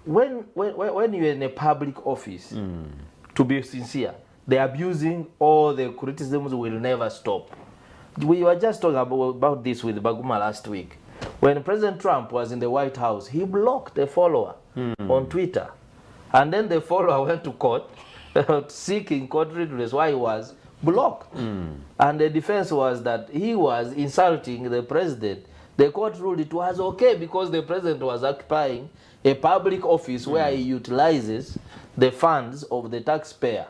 when you're in a public office, to be sincere, the abusing or the criticisms will never stop. We were just talking about this with Baguma last week. When President Trump was in the White House, he blocked a follower on Twitter. And then the follower went to court seeking court redress why he was blocked. And the defense was that he was insulting the president. The court ruled it was okay because the president was occupying a public office where he utilizes the funds of the taxpayer.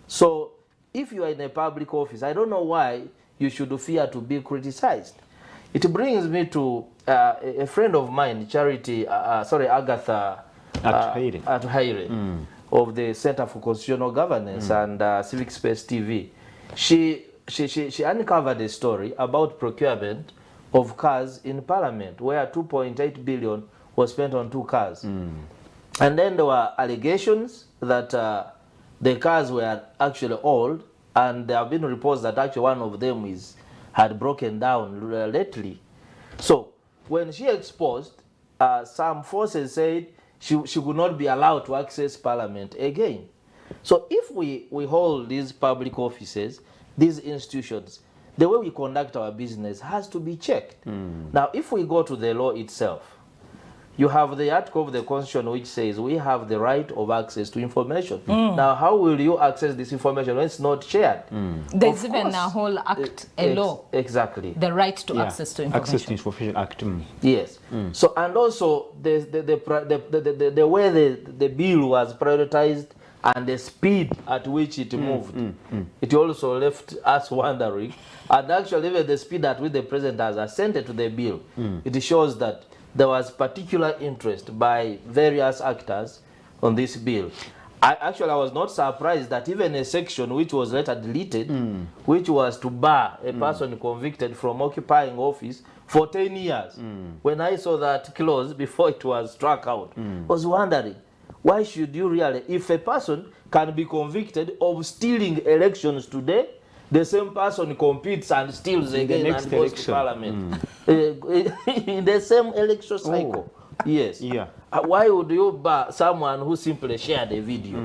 So if you are in a public office, I don't know why you should fear to be criticized. It brings me to a friend of mine, Agatha Atuhaire, of the Center for Constitutional Governance and Civic Space TV. She uncovered a story about procurement of cars in Parliament, where 2.8 billion was spent on 2 cars. And then there were allegations that the cars were actually old, and there have been reports that actually one of them had broken down lately. So when she exposed, some forces said she would not be allowed to access Parliament again. So if we hold these public offices, these institutions, the way we conduct our business has to be checked. Now, if we go to the law itself, you have the article of the Constitution which says we have the right of access to information. Now, how will you access this information when it's not shared? There's even a whole act, a law. Exactly. The right to access to information. Access to Information Act. Yes. So, and also the way the bill was prioritized and the speed at which it moved, it also left us wondering. And actually, even the speed at which the president has assented to the bill, it shows that there was particular interest by various actors on this bill. I was not surprised that even a section which was later deleted, which was to bar a person convicted from occupying office for 10 years. When I saw that clause before it was struck out, I was wondering, why should you really, if a person can be convicted of stealing elections today, the same person competes and steals again and goes to Parliament in the same election cycle. Yes. Yeah. Why would you bar someone who simply shared a video?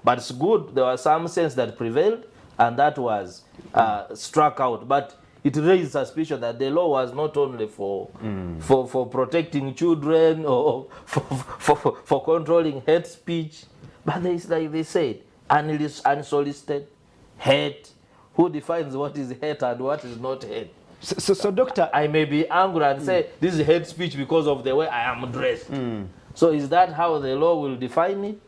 But it's good. There was some sense that prevailed, and that was struck out. But it raised suspicion that the law was not only for protecting children or for controlling hate speech, but like they said, unsolicited hate. Who defines what is hate and what is not hate? So Doctor, I may be angry and say this is hate speech because of the way I am dressed. So is that how the law will define it?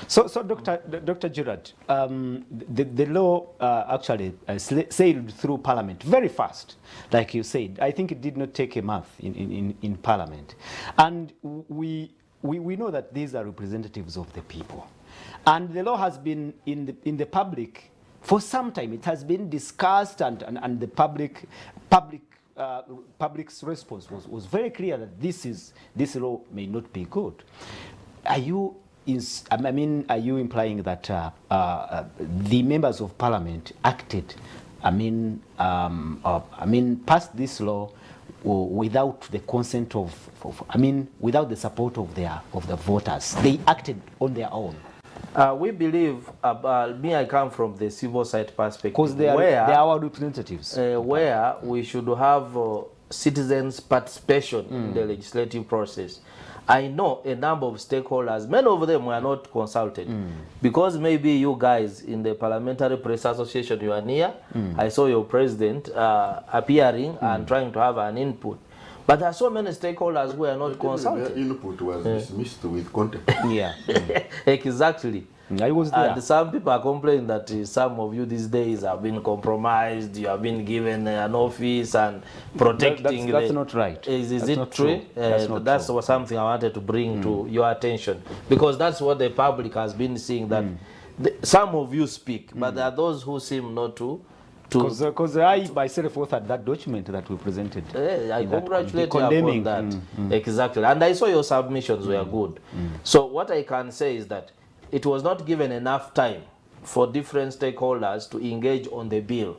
So Dr. Gerard, the law actually sailed through Parliament very fast, like you said. I think it did not take a month in Parliament, and we know that these are representatives of the people, and the law has been in the public for some time. It has been discussed, and the public's response was very clear that this law may not be good. Are you implying that the members of Parliament acted, passed this law without the consent without the support of the voters? They acted on their own. We believe, I come from the civil side perspective, because they are our representatives. Where we should have citizens' participation in the legislative process. I know a number of stakeholders, many of them were not consulted. Because maybe you guys in the Parliamentary Press Association, you are near. I saw your president appearing and trying to have an input. But there are so many stakeholders who are not consulted. Their input was dismissed with contempt. Yeah. Exactly. I was there. And some people are complaining that some of you these days have been compromised, you have been given an office and protecting. That's not right. Is That's it not true? true. That's something I wanted to bring to your attention, because that's what the public has been seeing, that some of you speak, but there are those who seem not to. Because I myself authored that document that we presented. I congratulate you upon that. Exactly. And I saw your submissions were good. So what I can say is that it was not given enough time for different stakeholders to engage on the bill.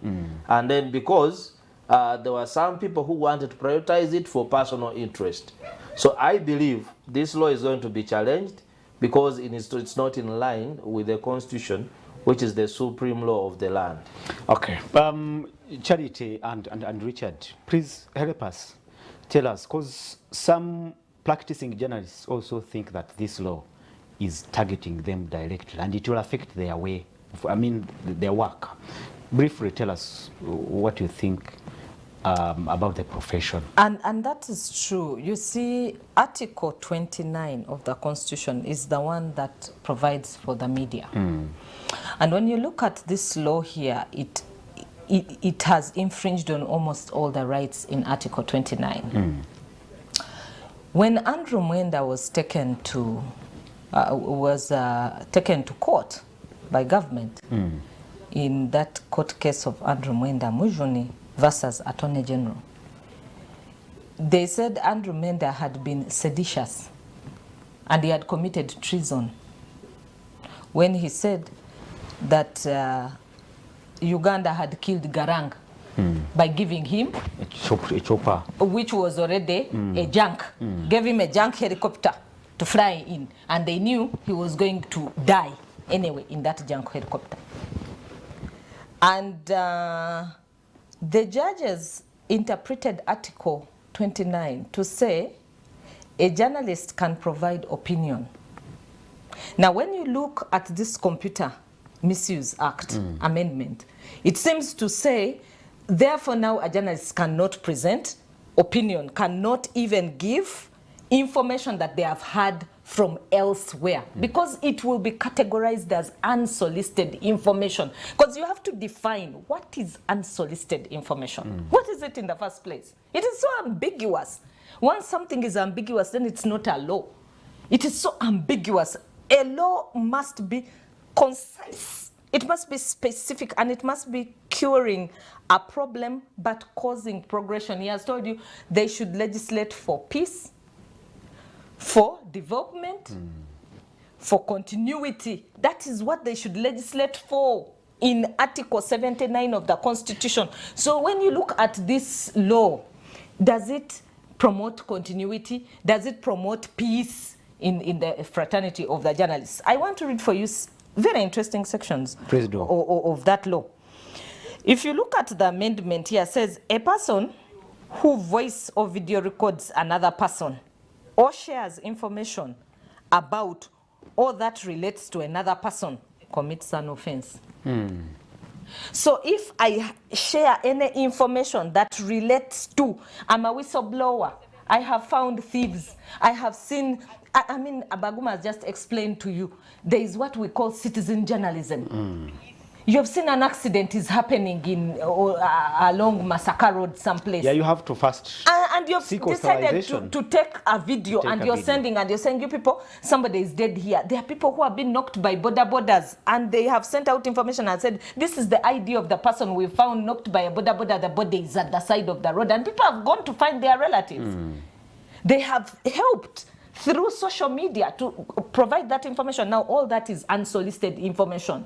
And then because there were some people who wanted to prioritize it for personal interest. So I believe this law is going to be challenged because it's not in line with the Constitution, which is the supreme law of the land. Okay. Charity and Richard, please help us. Tell us, because some practicing journalists also think that this law is targeting them directly and it will affect their way, their work. Briefly tell us what you think about the profession. And that is true. You see, Article 29 of the Constitution is the one that provides for the media. And when you look at this law here, it has infringed on almost all the rights in Article 29. When Andrew Mwenda was taken to court by government in that court case of Andrew Mwenda Museveni versus Attorney General, they said Andrew Mwenda had been seditious and he had committed treason when he said that Uganda had killed Garang by giving him a chopper, which was already a junk, gave him a junk helicopter to fly in, and they knew he was going to die anyway in that junk helicopter. And the judges interpreted Article 29 to say a journalist can provide opinion. Now, when you look at this Computer Misuse Act amendment, it seems to say, therefore now a journalist cannot present opinion, cannot even give information that they have had from elsewhere, because it will be categorized as unsolicited information. Because you have to define what is unsolicited information. What is it in the first place? It is so ambiguous. Once something is ambiguous, then it's not a law. It is so ambiguous. A law must be concise. It must be specific, and it must be curing a problem but causing progression. He has told you they should legislate for peace, for development, for continuity. That is what they should legislate for in Article 79 of the Constitution. So when you look at this law, does it promote continuity? Does it promote peace in the fraternity of the journalists? I want to read for you very interesting sections of that law. If you look at the amendment here, it says a person who voice or video records another person or shares information about or that relates to another person commits an offense. So if I share any information that relates to, I'm a whistleblower, I have found thieves, I have seen, Baguma has just explained to you, there is what we call citizen journalism. You have seen an accident is happening in along Masaka Road someplace. Yeah, you have to first and you've decided to take a video, and you're sending, and you're saying, you people, somebody is dead here. There are people who have been knocked by borders, and they have sent out information and said, this is the ID of the person we found knocked by a border, the body is at the side of the road, and people have gone to find their relatives. They have helped through social media to provide that information. Now all that is unsolicited information.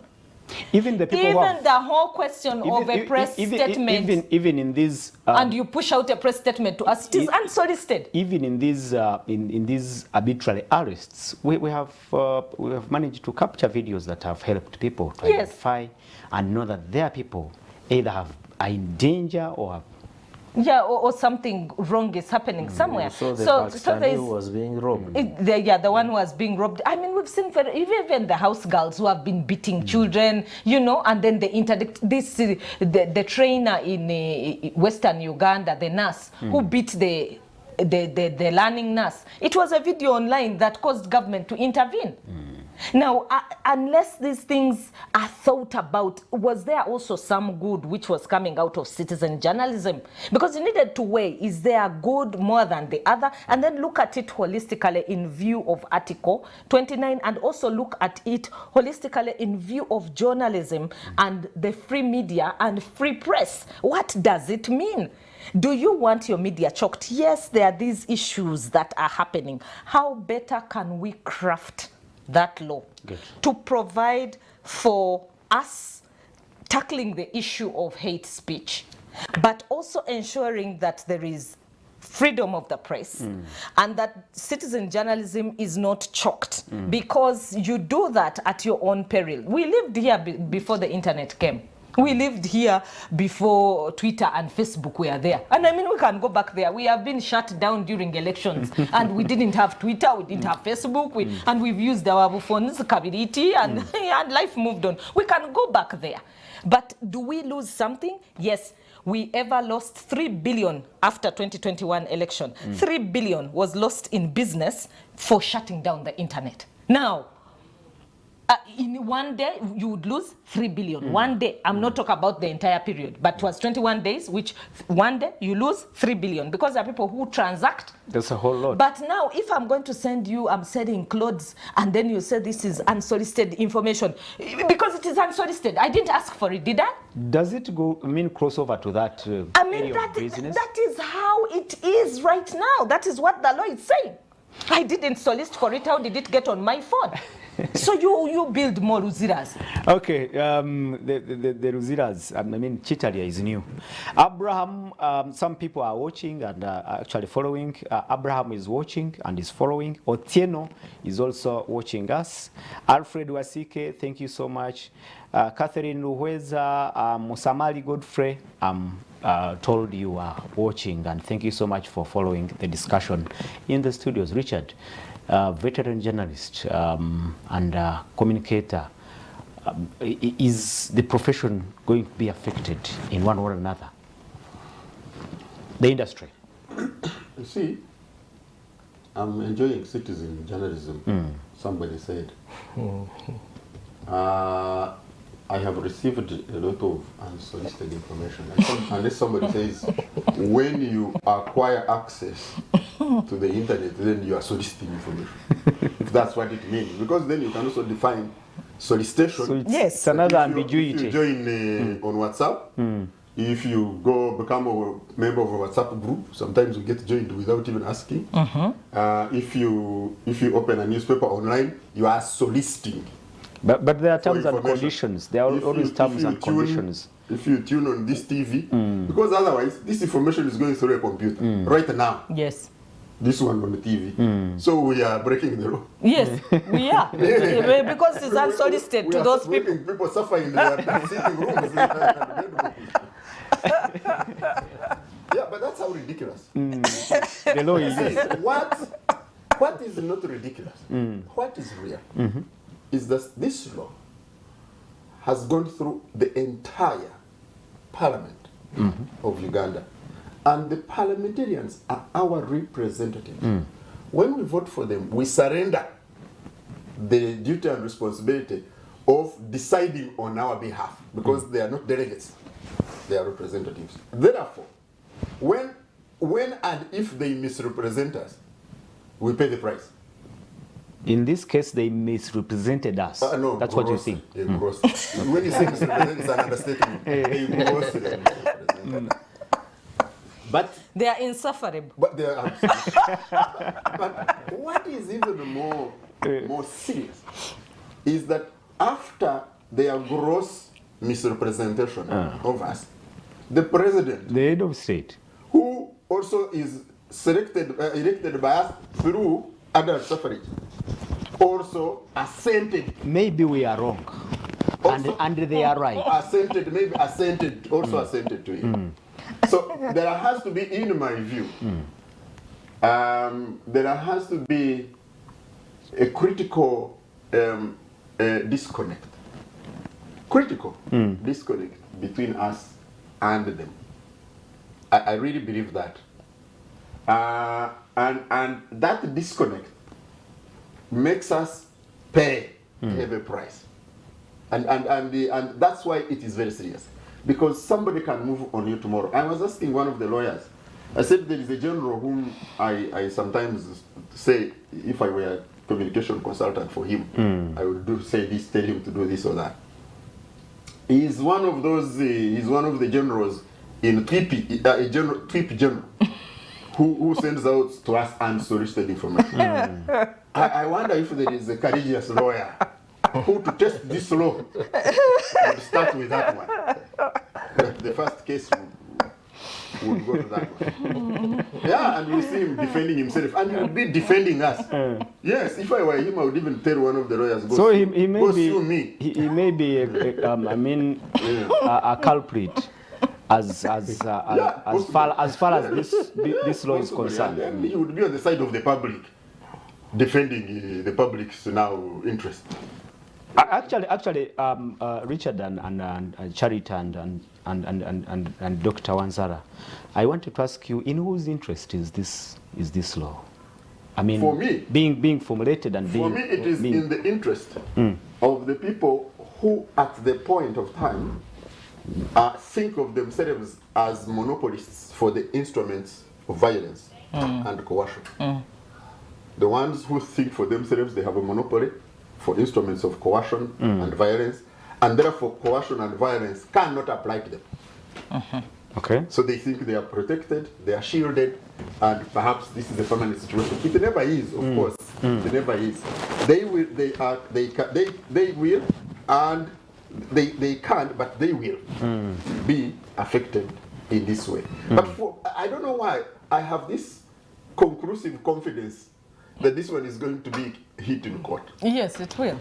Even the people the whole question of a press statement, even in this, and you push out a press statement to us, it is unsolicited. Even in these in these arbitrary arrests, we have managed to capture videos that have helped people to identify and know that their people either are in danger or Yeah, or something wrong is happening somewhere. So the so Pakistani there's, was being robbed. the one who was being robbed. I mean, we've seen even the house girls who have been beating children, you know, and then the interdict. The trainer in Western Uganda, the nurse who beat the learning nurse. It was a video online that caused government to intervene. Now, unless these things are thought about, was there also some good which was coming out of citizen journalism? Because you needed to weigh, is there good more than the other? And then look at it holistically in view of Article 29, and also look at it holistically in view of journalism and the free media and free press. What does it mean? Do you want your media choked? Yes, there are these issues that are happening. How better can we craft that law to provide for us tackling the issue of hate speech, but also ensuring that there is freedom of the press and that citizen journalism is not choked, because you do that at your own peril. We lived here before the internet came. We lived here before Twitter and Facebook were there. And I mean, we can go back there. We have been shut down during elections and we didn't have Twitter, we didn't have Facebook, and we've used our phones, Kabiriti, and, and life moved on. We can go back there. But do we lose something? Yes. We ever lost 3 billion after 2021 election. 3 billion was lost in business for shutting down the internet. Now, in one day, you would lose 3 billion. One day, I'm not talking about the entire period, but it was 21 days, which one day you lose 3 billion because there are people who transact. That's a whole lot. But now, if I'm going to send you, I'm selling clothes, and then you say this is unsolicited information, because it is unsolicited. I didn't ask for it, did I? Does it cross over to that area of business? That is how it is right now. That is what the law is saying. I didn't solicit for it. How did it get on my phone? So you build more Ruziras. Okay, the Ruziras, Chitaria is new. Abraham, some people are watching and actually following. Abraham is watching and is following. Otieno is also watching us. Alfred Wasike, thank you so much. Catherine Luhweza, Musamali Godfrey, told you are watching, and thank you so much for following the discussion in the studios. Richard, veteran journalist and communicator, is the profession going to be affected in one or another? The industry. You see, I'm enjoying citizen journalism, somebody said. I have received a lot of unsolicited information. Unless somebody says, when you acquire access to the internet, then you are soliciting information. If that's what it means. Because then you can also define solicitation. So it's another ambiguity. If you join on WhatsApp, if you become a member of a WhatsApp group, sometimes you get joined without even asking. If you open a newspaper online, you are soliciting. But there are terms and conditions. There are always terms and conditions. If you tune on this TV, because otherwise this information is going through a computer right now. Yes. This one on the TV. So we are breaking the law. Yes, we are. Because it's unsolicited to those people. People suffer in their sitting rooms. Yeah, but that's how ridiculous. The law is. What is not ridiculous? What is real? Is that this law has gone through the entire parliament of Uganda, and the parliamentarians are our representatives. When we vote for them, we surrender the duty and responsibility of deciding on our behalf, because they are not delegates, they are representatives. Therefore, when and if they misrepresent us, we pay the price. In this case, they misrepresented us. No, that's what you think. When you say misrepresented, it's an understatement. But they are insufferable. But they are. But what is even more serious is that after their gross misrepresentation of us, the president, the head of state, who also is elected by us through adult suffrage, also assented. Maybe we are wrong, and they are right. Assented to it. So there has to be, in my view, there has to be a critical disconnect. Critical disconnect between us and them. I really believe that. And that disconnect makes us pay a heavy price. And that's why it is very serious. Because somebody can move on you tomorrow. I was asking one of the lawyers, I said there is a general whom I sometimes say, if I were a communication consultant for him, I would say this, tell him to do this or that. He's one of those, he's one of the generals in TWIP, general, who sends out to us unsolicited information. I wonder if there is a courageous lawyer who to test this law would start with that one. The first case would go to that one. Yeah, and we see him defending himself, and he would be defending us. Yes, if I were him, I would even tell one of the lawyers, go So sue, he may go be, sue me. he may be, a culprit as far as this law is concerned. And he would be on the side of the public, defending the public's now interest. Actually, Richard and Charity and Dr. Wanzara, I wanted to ask you, in whose interest is this law? I mean, for me, being formulated and being. For me, it is in the interest of the people who, at the point of time, think of themselves as monopolists for the instruments of violence and coercion. The ones who think for themselves they have a monopoly for instruments of coercion and violence, and therefore coercion and violence cannot apply to them. Okay. So they think they are protected, they are shielded, and perhaps this is a permanent situation. It never is, of course. It never is. They will, they will, and they can't, but they will be affected in this way. But I don't know why I have this conclusive confidence that this one is going to be hit in court. Yes, it will.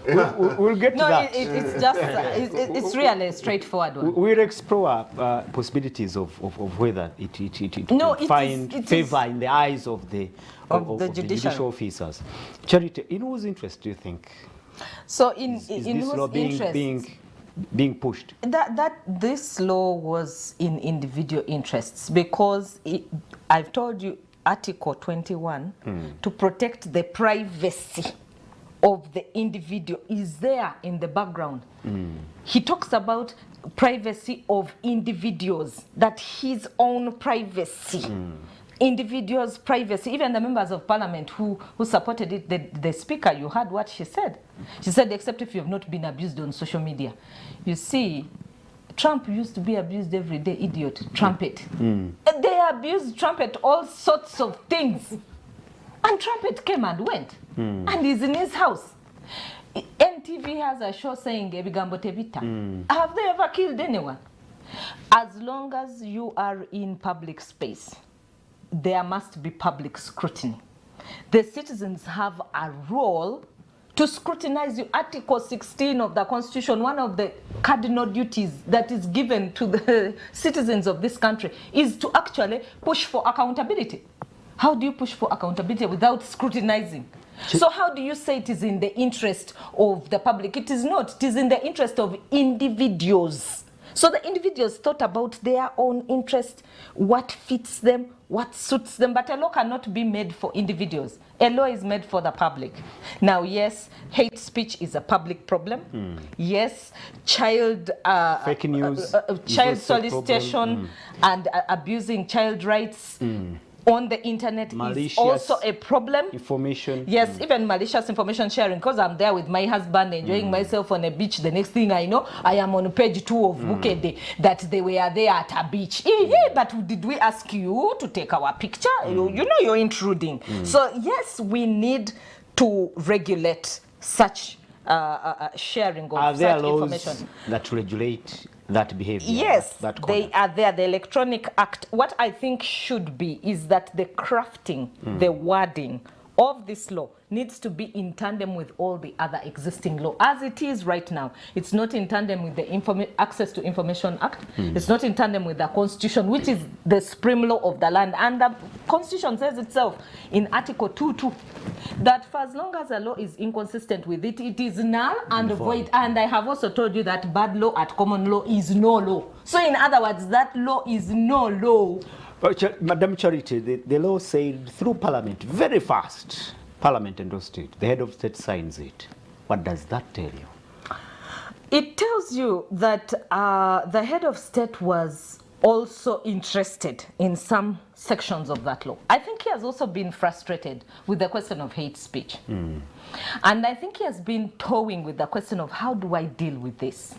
We'll get to No, that. it's just, it's really a straightforward one. We'll explore possibilities of whether it No, could find favor in the eyes of the judicial officers. Charity, in whose interest do you think So is in this whose law interest? being pushed? That this law was in individual interests, because I've told you, Article 21, to protect the privacy of the individual is there in the background. He talks about privacy of individuals, that his own privacy. Individuals' privacy, even the members of parliament who supported it, the speaker, you heard what she said. She said, except if you have not been abused on social media. You see, Trump used to be abused every day, idiot, trumpet. They abused trumpet, all sorts of things. And trumpet came and went. And he's in his house. NTV has a show saying, Ebigambo Tebita. Have they ever killed anyone? As long as you are in public space, there must be public scrutiny. The citizens have a role to scrutinize you. Article 16 of the Constitution, one of the cardinal duties that is given to the citizens of this country is to actually push for accountability. How do you push for accountability without scrutinizing? So how do you say it is in the interest of the public? It is not. It is in the interest of individuals. So the individuals thought about their own interest, what fits them, what suits them. But a law cannot be made for individuals. A law is made for the public. Now, yes, hate speech is a public problem. Yes, child fake news, child solicitation and abusing child rights on the internet malicious is also a problem. Information. Yes, even malicious information sharing, because I'm there with my husband enjoying myself on a beach. The next thing I know, I am on page 2 of Bukede that they were there at a beach. But did we ask you to take our picture? You know you're intruding. So yes, we need to regulate such sharing of such information. That regulate that behavior? Yes, that they are there. The Electronic Act, what I think should be is that the crafting, the wording of this law needs to be in tandem with all the other existing law. As it is right now, it's not in tandem with the Access to Information Act. It's not in tandem with the Constitution, which is the supreme law of the land. And the Constitution says itself in Article 2.2 that for as long as a law is inconsistent with it, it is null and void. And I have also told you that bad law at common law is no law. So in other words, that law is no law. But, Madam Charity, the law said through Parliament, very fast, Parliament endorsed it. The head of state signs it. What does that tell you? It tells you that the head of state was also interested in some sections of that law. I think he has also been frustrated with the question of hate speech. And I think he has been toying with the question of how do I deal with this?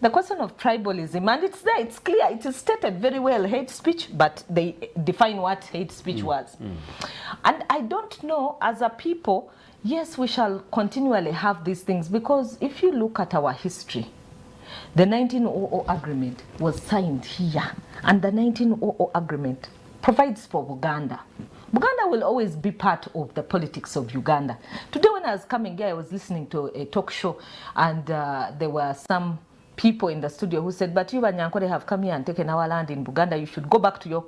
The question of tribalism, and it's there, it's clear, it is stated very well, hate speech, but they define what hate speech was. And I don't know, as a people, yes, we shall continually have these things, because if you look at our history, the 1900 agreement was signed here, and the 1900 agreement provides for Buganda. Buganda will always be part of the politics of Uganda. Today when I was coming here, I was listening to a talk show, and there were some people in the studio who said, but you Banyankore have come here and taken our land in Buganda. You should go back to your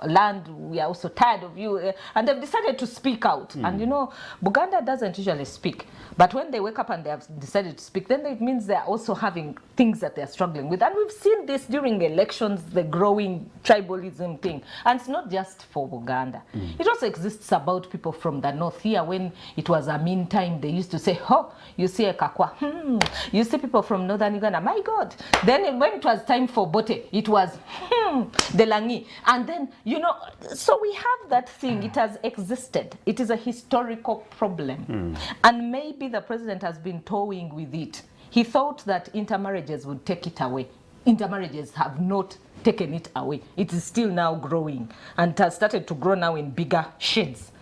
land. We are also tired of you. And they've decided to speak out. And you know, Buganda doesn't usually speak. But when they wake up and they have decided to speak, then it means they're also having things that they're struggling with. And we've seen this during elections, the growing tribalism thing. And it's not just for Buganda. It also exists about people from the north here. When it was a mean time, they used to say, oh, you see a Kakwa. You see people from northern Uganda. My God. Then when it was time for Bote, it was the Langi. And then, you know, so we have that thing. It has existed. It is a historical problem. And maybe the president has been toying with it. He thought that intermarriages would take it away. Intermarriages have not taken it away. It is still now growing. And it has started to grow now in bigger shades.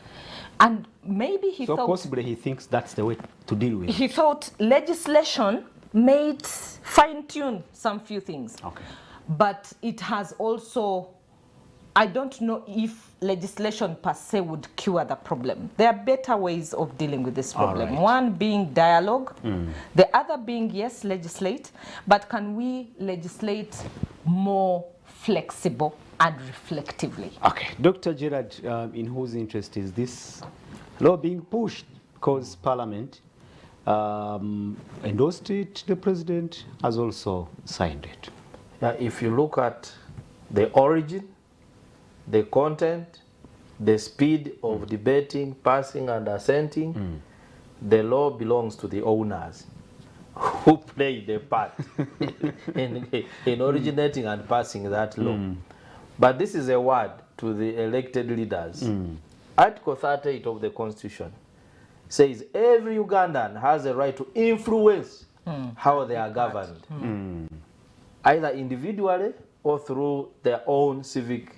And maybe he thought... So possibly he thinks that's the way to deal with it. He thought legislation made fine-tune some few things. Okay. But it has also, I don't know if legislation per se would cure the problem. There are better ways of dealing with this problem. All right. One being dialogue, the other being, yes, legislate, but can we legislate more flexible and reflectively? Okay. Dr. Gerard, in whose interest is this law being pushed? Because Parliament endorsed it, the president has also signed it. Yeah, if you look at the origin, the content, the speed of debating, passing and assenting, the law belongs to the owners who played the part in originating and passing that law. But this is a word to the elected leaders. Article 38 of the Constitution says every Ugandan has a right to influence how they are governed, either individually or through their own civic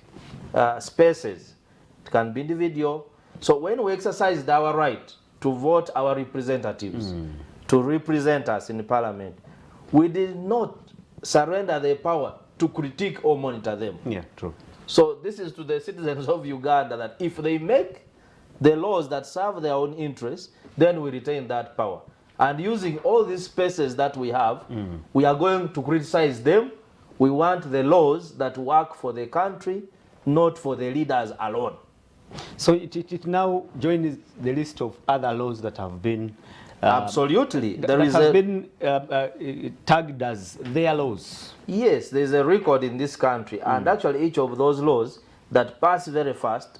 spaces. It can be individual. So when we exercised our right to vote our representatives to represent us in Parliament, we did not surrender the power to critique or monitor them. Yeah, true. So this is to the citizens of Uganda that if they make the laws that serve their own interests, then we retain that power. And using all these spaces that we have, we are going to criticize them. We want the laws that work for the country, not for the leaders alone. So it now joins the list of other laws that have been absolutely that have been tagged as their laws. Yes, there's a record in this country, and actually each of those laws that pass very fast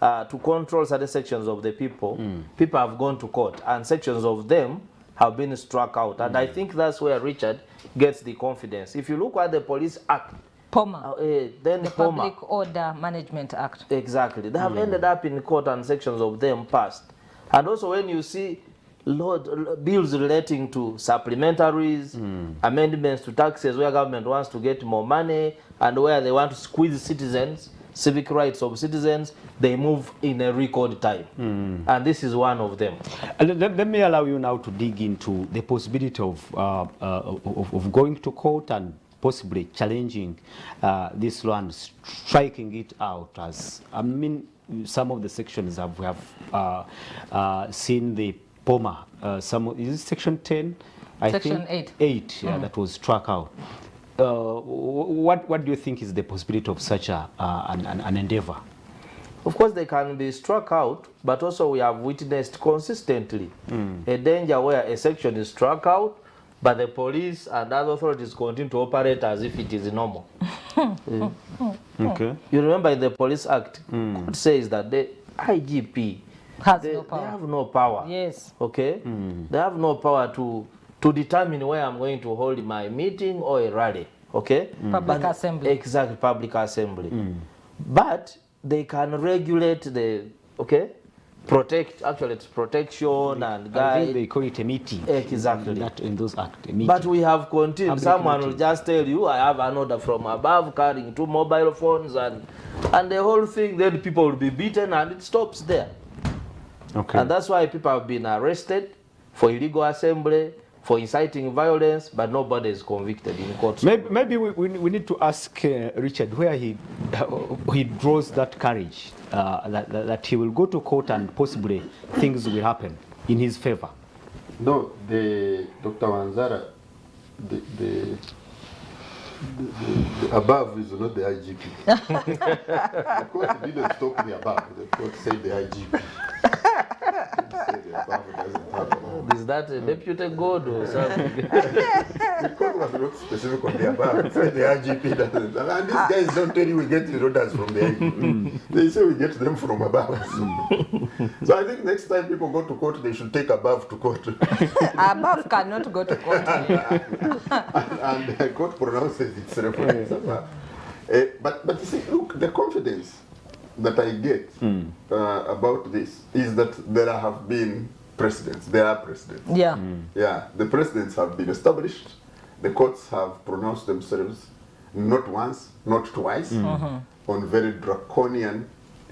to control certain sections of the people, people have gone to court, and sections of them have been struck out. And I think that's where Richard gets the confidence. If you look at the Police Act, POMA, then the POMA, Public Order Management Act. exactly, they have ended up in court and sections of them passed. And also when you see bills relating to supplementaries, amendments to taxes where government wants to get more money and where they want to squeeze citizens, civic rights of citizens, they move in a record time. And this is one of them. Let me allow you now to dig into the possibility of going to court and possibly challenging this law and striking it out as, I mean, some of the sections we have seen the POMA. Is it section 10? Section 8. 8, yeah, that was struck out. What do you think is the possibility of such an endeavor? Of course, they can be struck out, but also we have witnessed consistently a danger where a section is struck out, but the police and other authorities continue to operate as if it is normal. Okay. You remember in the Police Act, it says that the IGP Has they no power. have no power. Yes. Okay? They have no power to determine where I'm going to hold my meeting or a rally. Okay? Public assembly. Exactly, public assembly. But they can regulate the, okay? Actually it's protection and I think guide. they call it a meeting. Exactly. In those acts, a meeting. But we have continued. Public Someone will meeting. just tell you, I have an order from above carrying 2 mobile phones and the whole thing, then people will be beaten and it stops there. Okay. And that's why people have been arrested for illegal assembly, for inciting violence, but nobody is convicted in court. Maybe we need to ask Richard where he draws that courage, that he will go to court and possibly things will happen in his favor. No, Dr. Wanzara, the above is not the IGP. The court didn't stop the above. The court said the IGP. The above doesn't happen. Is that a deputy god or something? The court was not specific on the above. It said the IGP doesn't. And these guys don't tell you we get the orders from the IGP. They say we get them from above. So I think next time people go to court, they should take above to court. Above cannot go to court. And the court pronounces its reference above. But you see, look, the confidence that I get about this is that there have been precedents. There are precedents. Yeah. Yeah, the precedents have been established. The courts have pronounced themselves not once, not twice, on very draconian,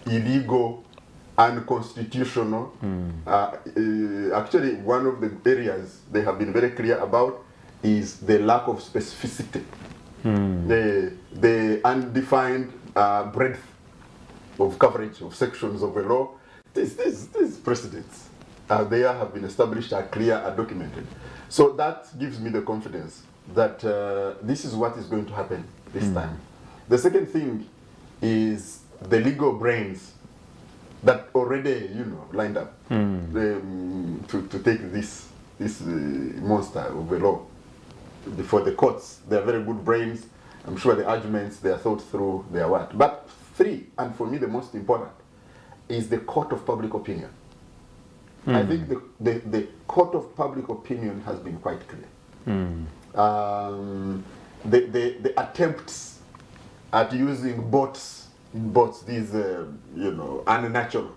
illegal, unconstitutional. Actually, one of the areas they have been very clear about is the lack of specificity, the undefined breadth of coverage of sections of the law. These precedents there have been established, are clear, are documented. So that gives me the confidence that this is what is going to happen this time. The second thing is the legal brains that already, lined up to take this monster of the law before the courts. They are very good brains. I'm sure the arguments, they are thought through, they are what. But 3, and for me the most important, is the court of public opinion. I think the court of public opinion has been quite clear. The attempts at using bots, these unnatural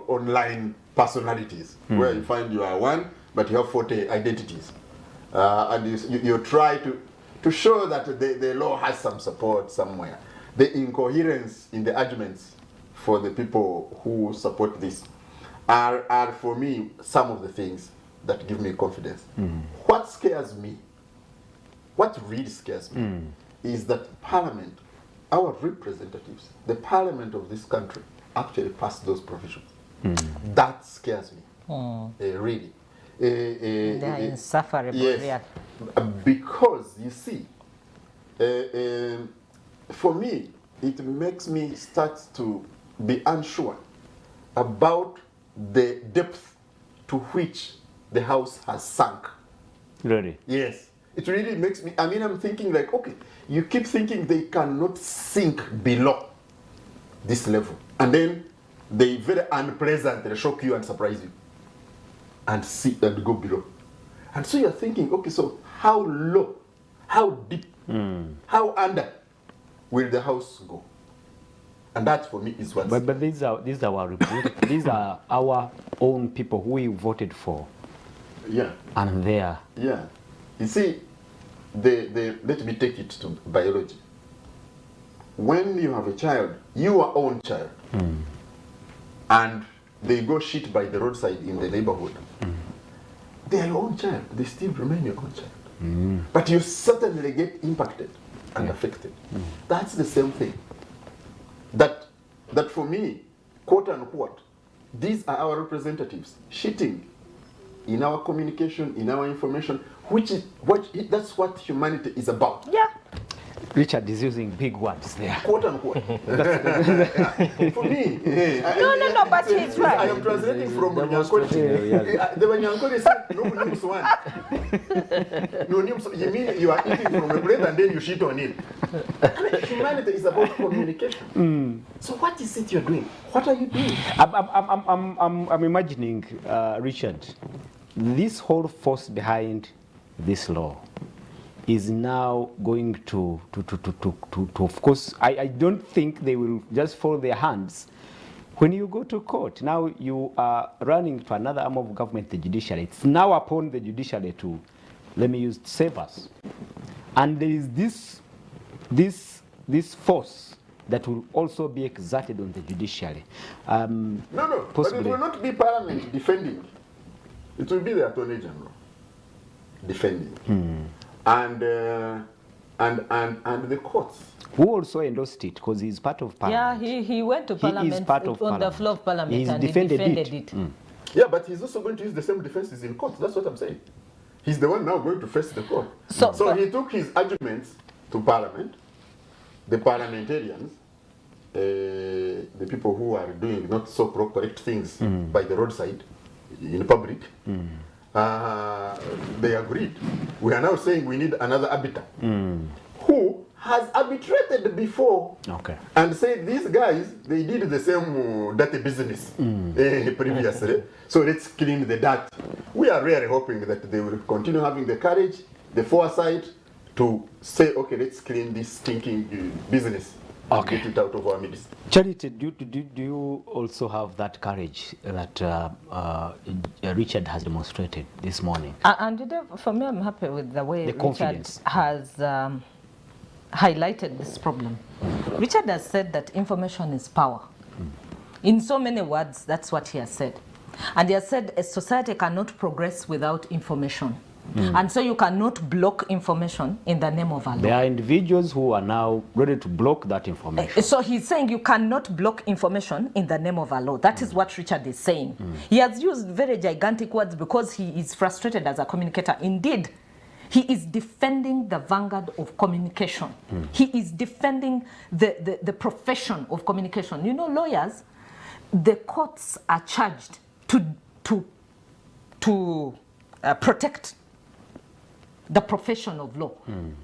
online personalities, where you find you are one, but you have 40 identities, and you try to show that the law has some support somewhere. The incoherence in the arguments for the people who support this are for me some of the things that give me confidence. What scares me, what really scares me, is that Parliament, our representatives, the Parliament of this country, actually passed those provisions. That scares me, really. They are insufferable. Yes, because you see, for me, it makes me start to be unsure about the depth to which the House has sunk. Really? Yes. It really makes me, I'm thinking like, okay, you keep thinking they cannot sink below this level. And then they very unpleasantly shock you and surprise you. And see and go below. And so you're thinking, okay, so how low, how deep, how under will the House go? And that for me is what. But these are our representatives. These are our own people who we voted for. Yeah. And they are. Yeah. You see, let me take it to biology. When you have a child, your own child, and they go shit by the roadside in the neighborhood, they are your own child. They still remain your own child. But you certainly get impacted and affected. That's the same thing. That that for me, quote unquote, these are our representatives cheating in our communication, in our information, that's what humanity is about. Yeah. Richard is using big words there. Quote unquote. For me, No, but he's right. I am translating from Nyankole. The Nyankole said, no, you mean you are eating from a plate and then you shit on it. Humanity is about communication. So what is it you're doing? What are you doing? I'm imagining, Richard, this whole force behind this law is now going to of course, I don't think they will just fold their hands. When you go to court, now you are running to another arm of government, the judiciary. It's now upon the judiciary to, let me use, save us. And there is this force that will also be exerted on the judiciary. No, but it will not be Parliament defending. It will be the Attorney General defending. And the courts. Who also endorsed it because he's part of Parliament. Yeah, he went to Parliament He is part of on the floor of Parliament He's and defended he defended it. Yeah, but he's also going to use the same defenses in court. That's what I'm saying. He's the one now going to face the court. So he took his arguments to Parliament, the parliamentarians, the people who are doing not so correct things by the roadside, in public, they agreed. We are now saying we need another arbiter who has arbitrated before and said these guys, they did the same dirty business previously. So let's clean the dirt. We are really hoping that they will continue having the courage, the foresight to say, okay, let's clean this stinking business. Get it out of our midst. Charity, do you also have that courage that Richard has demonstrated this morning? And for me, I'm happy with the way Richard has highlighted this problem. Richard has said that information is power. In so many words, that's what he has said. And he has said a society cannot progress without information. And so you cannot block information in the name of a law. There are individuals who are now ready to block that information. So he's saying you cannot block information in the name of a law. That is what Richard is saying. He has used very gigantic words because he is frustrated as a communicator. Indeed, he is defending the vanguard of communication. He is defending the profession of communication. You know, lawyers, the courts are charged to protect the profession of law.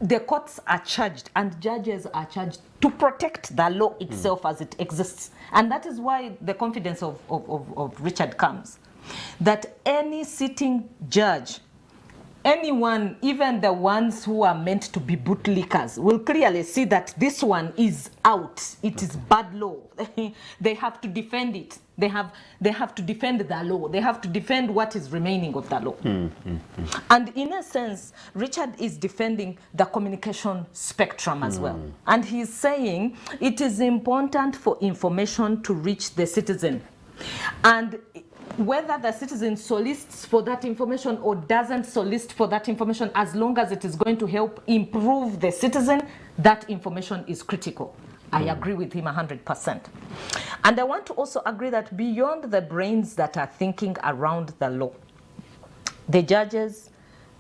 The courts are charged and judges are charged to protect the law itself as it exists. And that is why the confidence of Richard comes. That any sitting judge, anyone, even the ones who are meant to be bootlickers, will clearly see that this one is out. It is bad law. They have to defend it. They have to defend the law. They have to defend what is remaining of the law. And in a sense, Richard is defending the communication spectrum as well. And he's saying it is important for information to reach the citizen. And whether the citizen solicits for that information or doesn't solicit for that information, as long as it is going to help improve the citizen, that information is critical. I agree with him 100%. And I want to also agree that beyond the brains that are thinking around the law, the judges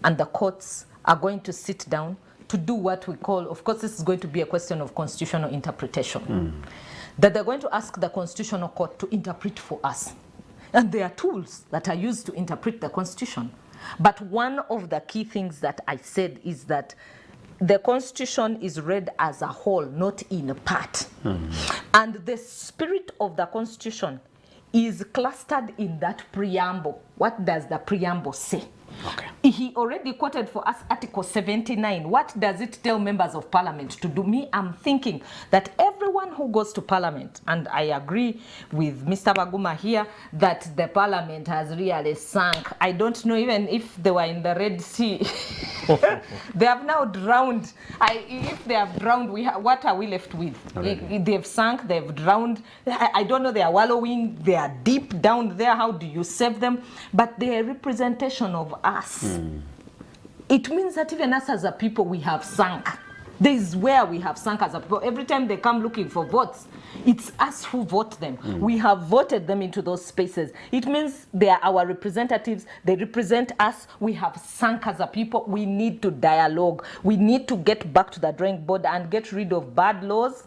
and the courts are going to sit down to do what we call, of course, this is going to be a question of constitutional interpretation, that they're going to ask the Constitutional Court to interpret for us. And there are tools that are used to interpret the Constitution. But one of the key things that I said is that the Constitution is read as a whole, not in a part. And the spirit of the Constitution is clustered in that preamble. What does the preamble say? He already quoted for us Article 79. What does it tell members of Parliament to do? Me, I'm thinking that everyone who goes to Parliament, and I agree with Mr. Baguma here, that the Parliament has really sunk. I don't know even if they were in the Red Sea. They have now drowned. If they have drowned, what are we left with? They've sunk, they've drowned. I don't know, they are wallowing, they are deep down there. How do you save them? But they are a representation of us. It means that even us as a people, we have sunk. This is where we have sunk as a people. Every time they come looking for votes, it's us who vote them. We have voted them into those spaces. It means they are our representatives. They represent us. We have sunk as a people. We need to dialogue. We need to get back to the drawing board and get rid of bad laws,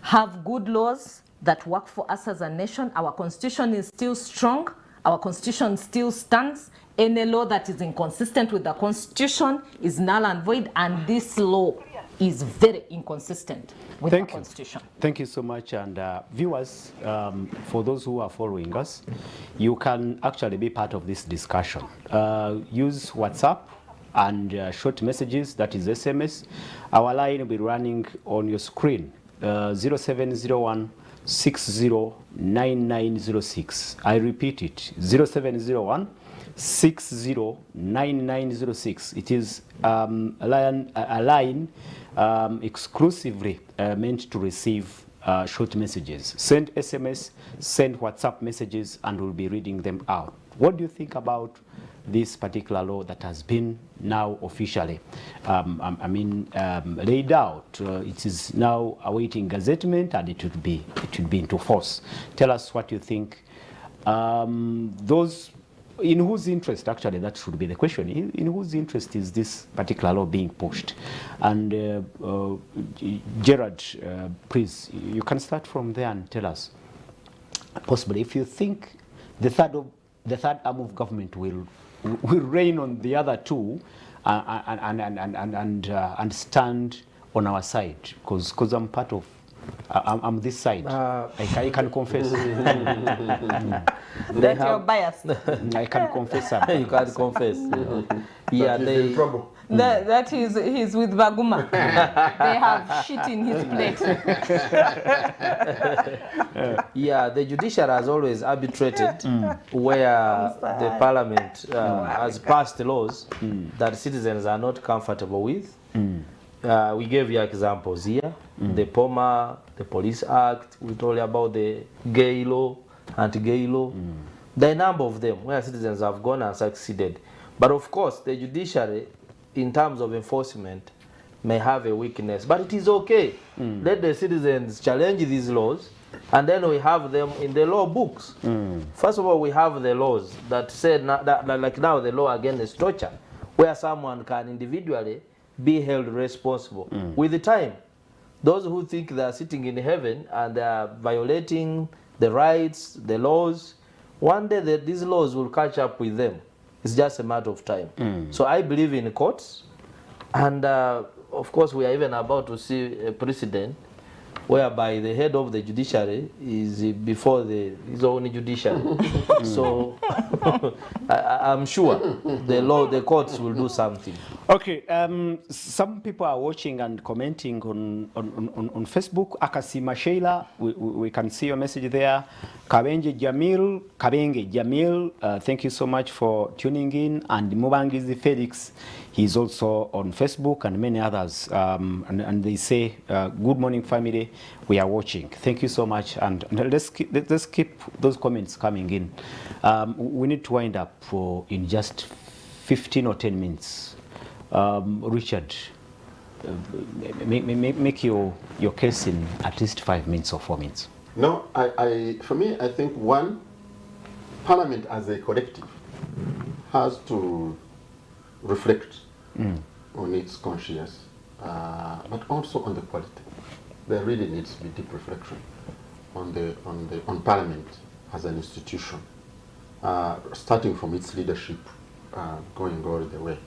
have good laws that work for us as a nation. Our constitution is still strong. Our constitution still stands. Any law that is inconsistent with the constitution is null and void, and this law is very inconsistent with the constitution. Thank you so much. And viewers, for those who are following us, you can actually be part of this discussion. Use WhatsApp and short messages, that is SMS. Our line will be running on your screen, 0701 609906. I repeat it, 0701 609906. It is a line exclusively meant to receive short messages. Send SMS, send WhatsApp messages, and we'll be reading them out. What do you think about this particular law that has been now officially laid out? It is now awaiting gazettement, and it would be into force. Tell us what you think. Those in whose interest, actually, that should be the question. In whose interest is this particular law being pushed? And Gerard, please, you can start from there and tell us, possibly, if you think the third arm of government will reign on the other two and stand on our side, because I'm part of. I'm this side. I can confess. That you're biased. I can confess. You can't confess. Yeah, they. In trouble. That he's with Baguma. They have shit in his plate. Yeah, the judiciary has always arbitrated where the parliament has passed laws that citizens are not comfortable with. We gave you examples here. The POMA, the Police Act, we told you about the gay law, anti-gay law. There are a number of them where citizens have gone and succeeded. But of course, the judiciary, in terms of enforcement, may have a weakness. But it is okay. Let the citizens challenge these laws, and then we have them in the law books. First of all, we have the laws that said, like now the law against torture, where someone can individually be held responsible. With the time, those who think they are sitting in heaven and they are violating the rights, the laws, one day these laws will catch up with them. It's just a matter of time. So I believe in courts, and of course we are even about to see a precedent whereby the head of the judiciary is before his own judiciary. So I'm sure the courts will do something. Okay, some people are watching and commenting on Facebook. Akasima Sheila, we can see your message there. Kabenge Jamil, thank you so much for tuning in. And Mubangizi Felix, he's also on Facebook, and many others. And they say, good morning, family. We are watching. Thank you so much. And let's keep those comments coming in. We need to wind up in just 15 or 10 minutes. Richard, make your case in at least 5 minutes or 4 minutes. No, for me, I think one, Parliament as a collective has to reflect on its conscience, but also on the quality. There really needs to be deep reflection on Parliament as an institution, starting from its leadership, going all the way.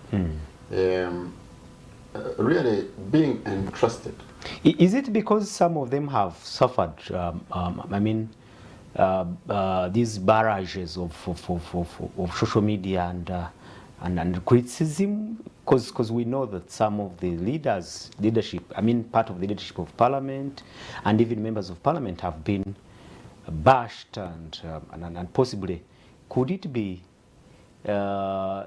Really being entrusted. Is it because some of them have suffered, these barrages of social media and criticism? Because we know that some of the leadership, part of the leadership of Parliament and even members of Parliament have been bashed and possibly, could it be their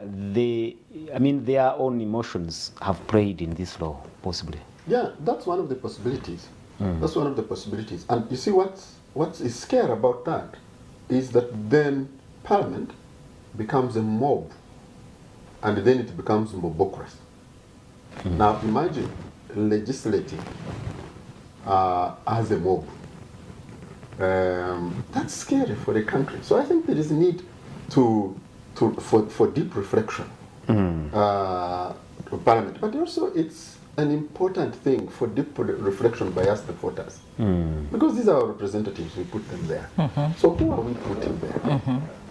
own emotions have played in this law, possibly? Yeah, that's one of the possibilities. That's one of the possibilities. And you see what is scary about that is that then Parliament becomes a mob, and then it becomes mobocracy. Now imagine legislating as a mob. That's scary for the country. So I think there is a need for deep reflection of Parliament. But also it's an important thing for deep reflection by us, the voters. Because these are our representatives, we put them there. So who are we putting there?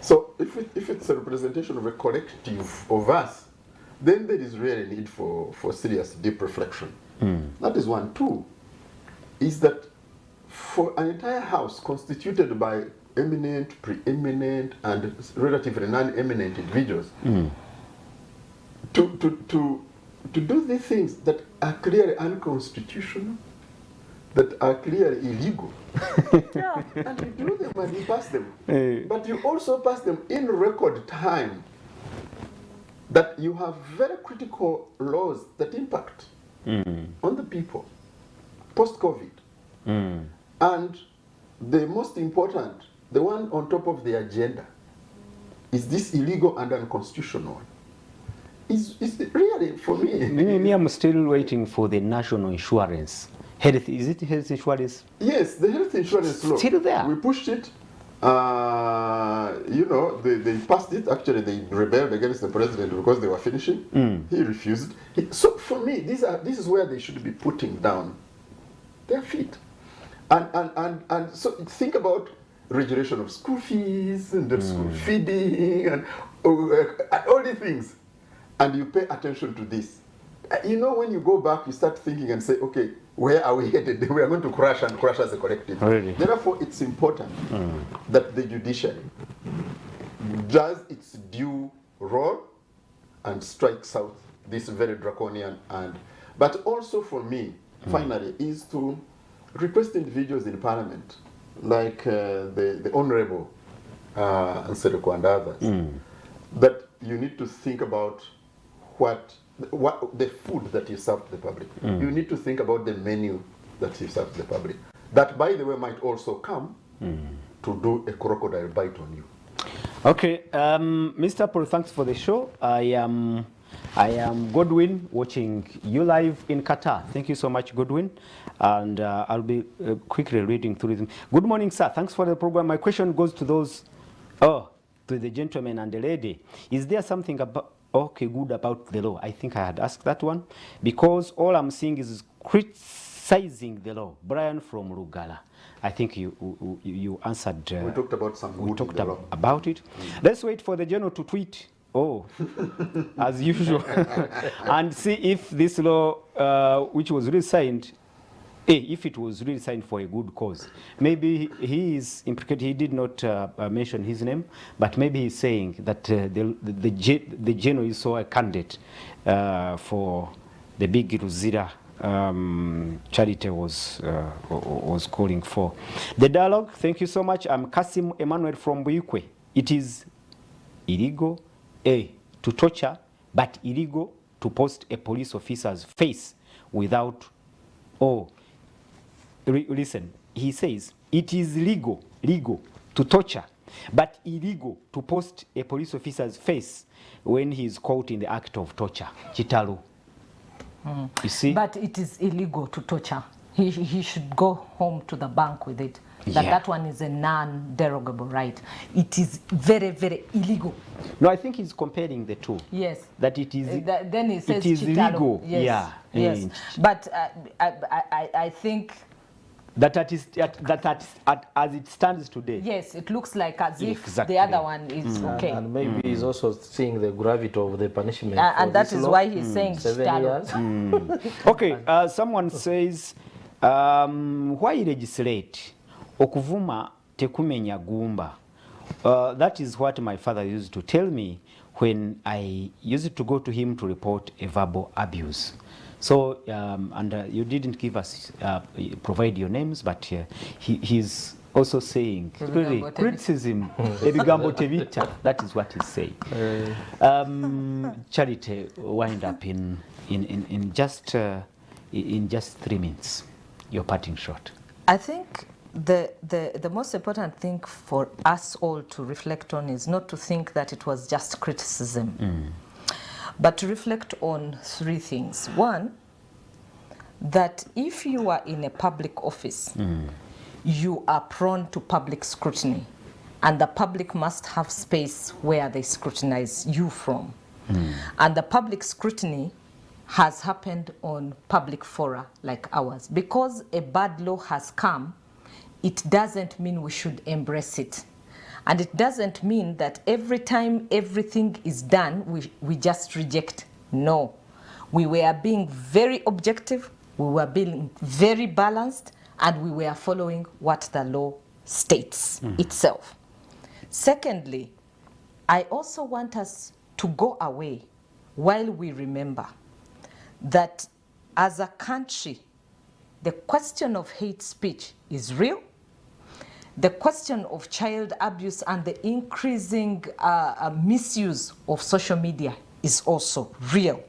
So if it's a representation of a collective of us, then there is really a need for serious deep reflection. That is one. Two, is that for an entire house constituted by eminent, preeminent, and relatively non-eminent individuals, to do these things that are clearly unconstitutional, that are clearly illegal, and you do them and you pass them, but you also pass them in record time, that you have very critical laws that impact on the people post-COVID. And the most important, the one on top of the agenda, is this illegal and unconstitutional one. Is really, for me... I'm still waiting for the national insurance. Health, is it health insurance? Yes, the health insurance law. Still there. We pushed it. You know, they passed it. Actually, they rebelled against the president because they were finishing. He refused. So for me, this is where they should be putting down their feet. And so think about regulation of school fees and the school feeding and all these things. And you pay attention to this. You know, when you go back, you start thinking and say, okay, where are we headed? We are going to crash and crash as a collective. Really? Therefore, it's important that the judiciary does its due role and strikes out this very draconian but also for me, finally, is to request individuals in Parliament, like the Honourable Nsereko and others, that you need to think about what the food that you serve to the public. You need to think about the menu that you serve to the public. That, by the way, might also come to do a crocodile bite on you. Okay, Mr. Paul, thanks for the show. I am Godwin, watching you live in Qatar. Thank you so much, Godwin. And I'll be quickly reading through them. Good morning, sir. Thanks for the program. My question goes to to the gentleman and the lady. Is there something good about the law? I think I had asked that one. Because all I'm seeing is criticizing the law. Brian from Rugala. I think you answered. We talked about some good. We talked about it. Let's wait for the journal to tweet. As usual, and see if this law, which was really signed, if it was really signed for a good cause. Maybe he is implicated. He did not mention his name, but maybe he's saying that the general is so a candidate for the big Ruzira charity was calling for. The dialogue. Thank you so much. I'm Kasim Emmanuel from Buyukwe. It is illegal to torture, but illegal to post a police officer's face without. Listen, he says it is legal to torture, but illegal to post a police officer's face when he is caught in the act of torture. Chitalu. You see? But it is illegal to torture. He should go home to the bank with it. That one is a non-derogable right. It is very, very illegal. No, I think he's comparing the two. Yes. That it is. Then he says it is legal. Yes. Yeah. Yes. But I think that as it stands today. Yes, it looks like as if exactly. the other one is okay. And maybe he's also seeing the gravity of the punishment. And that is why he's saying 7 years. Okay, someone says, why legislate? Okuvuma tekumenya gumba. That is what my father used to tell me when I used to go to him to report a verbal abuse. So, you didn't give us, provide your names, but he's also saying, really, criticism, ebigambo tebita, that is what he's saying. Charity, wind up in just 3 minutes, your parting shot. I think the most important thing for us all to reflect on is not to think that it was just criticism, but to reflect on 3 things. One, that if you are in a public office, you are prone to public scrutiny, and the public must have space where they scrutinize you from. And the public scrutiny has happened on public fora like ours. Because a bad law has come, it doesn't mean we should embrace it. And it doesn't mean that every time everything is done, we just reject. No. We were being very objective, we were being very balanced, and we were following what the law states itself. Secondly, I also want us to go away while we remember that as a country, the question of hate speech is real. The question of child abuse and the increasing misuse of social media is also real.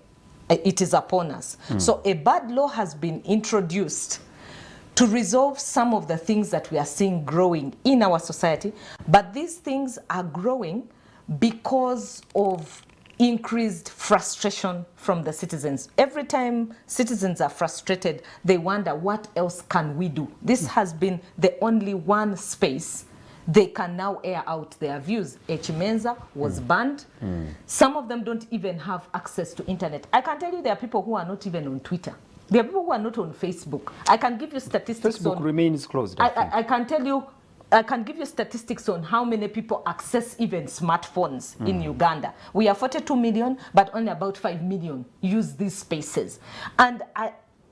It is upon us. So a bad law has been introduced to resolve some of the things that we are seeing growing in our society, but these things are growing because of increased frustration from the citizens. Every time citizens are frustrated, they wonder, what else can we do? This has been the only one space they can now air out their views. Echimenza was banned. Some of them don't even have access to internet. I can tell you there are people who are not even on Twitter. There are people who are not on Facebook. I can give you statistics. Facebook remains closed. I can tell you, I can give you statistics on how many people access even smartphones in Uganda. We are 42 million, but only about 5 million use these spaces. And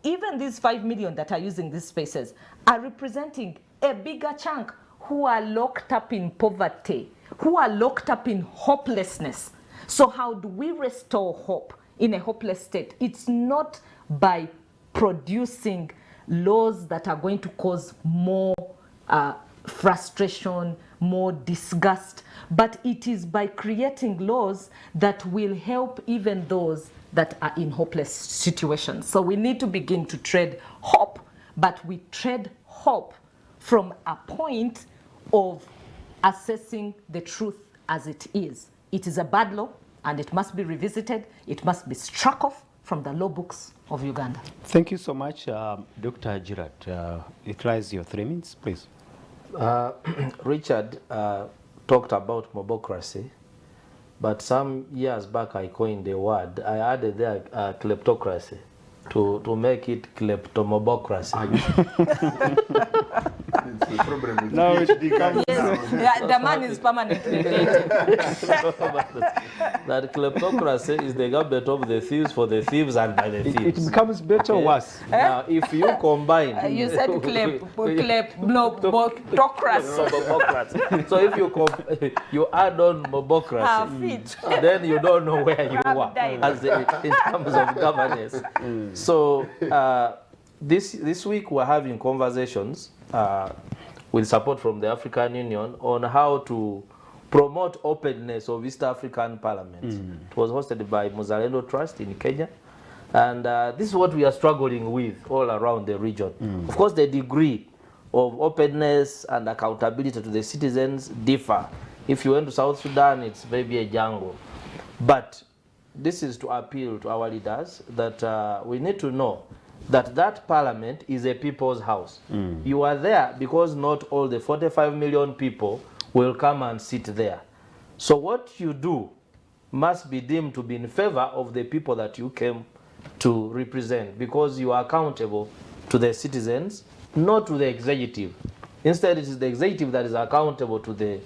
even these 5 million that are using these spaces are representing a bigger chunk who are locked up in poverty, who are locked up in hopelessness. So how do we restore hope in a hopeless state? It's not by producing laws that are going to cause more frustration, more disgust, but it is by creating laws that will help even those that are in hopeless situations. So we need to begin to trade hope, but we trade hope from a point of assessing the truth as it is. It is a bad law, and it must be revisited. It must be struck off from the law books of Uganda. Thank you so much, Dr. Girat. Utilize your 3 minutes, please. Richard talked about mobocracy, but some years back I coined the word. I added there kleptocracy to make it kleptomobocracy. Now it becomes Yeah, the man is permanently related. That kleptocracy is the government of the thieves for the thieves and by the thieves. it becomes better or worse. Now, if you combine, You said kleptocracy. so if you add on mobocracy, then you don't know where you are as in terms of governance. So this week we're having conversations with support from the African Union on how to promote openness of East African Parliament. It was hosted by Museveni Trust in Kenya. And this is what we are struggling with all around the region. Of course, the degree of openness and accountability to the citizens differ. If you went to South Sudan, it's maybe a jungle. But this is to appeal to our leaders that we need to know that parliament is a people's house. You are there because not all the 45 million people will come and sit there. So what you do must be deemed to be in favor of the people that you came to represent, because you are accountable to the citizens, not to the executive. Instead, it is the executive that is accountable to the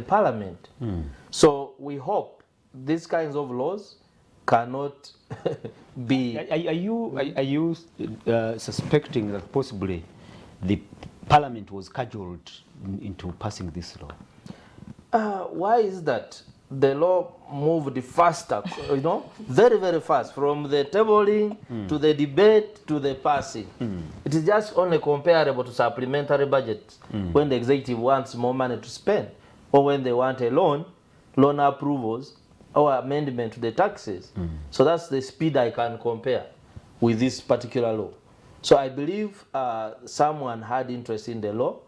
parliament. So we hope these kinds of laws cannot be. Are you suspecting that possibly the parliament was cajoled into passing this law? Why is that? The law moved faster, very, very fast, from the tabling to the debate to the passing. It is just only comparable to supplementary budgets when the executive wants more money to spend, or when they want a loan approvals, or amendment to the taxes. So that's the speed I can compare with this particular law. So I believe someone had interest in the law,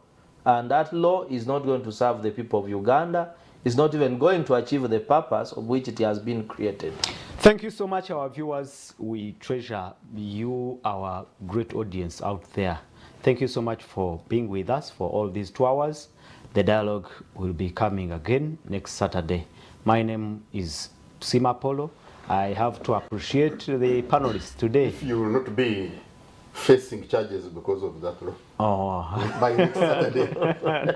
and that law is not going to serve the people of Uganda. is not even going to achieve the purpose of which it has been created. Thank you so much, our viewers. We treasure you, our great audience out there. Thank you so much for being with us for all these 2 hours. The dialogue will be coming again next Saturday. My name is Sima Polo. I have to appreciate the panelists today. If you will not be facing charges because of that law. Oh, By next Saturday.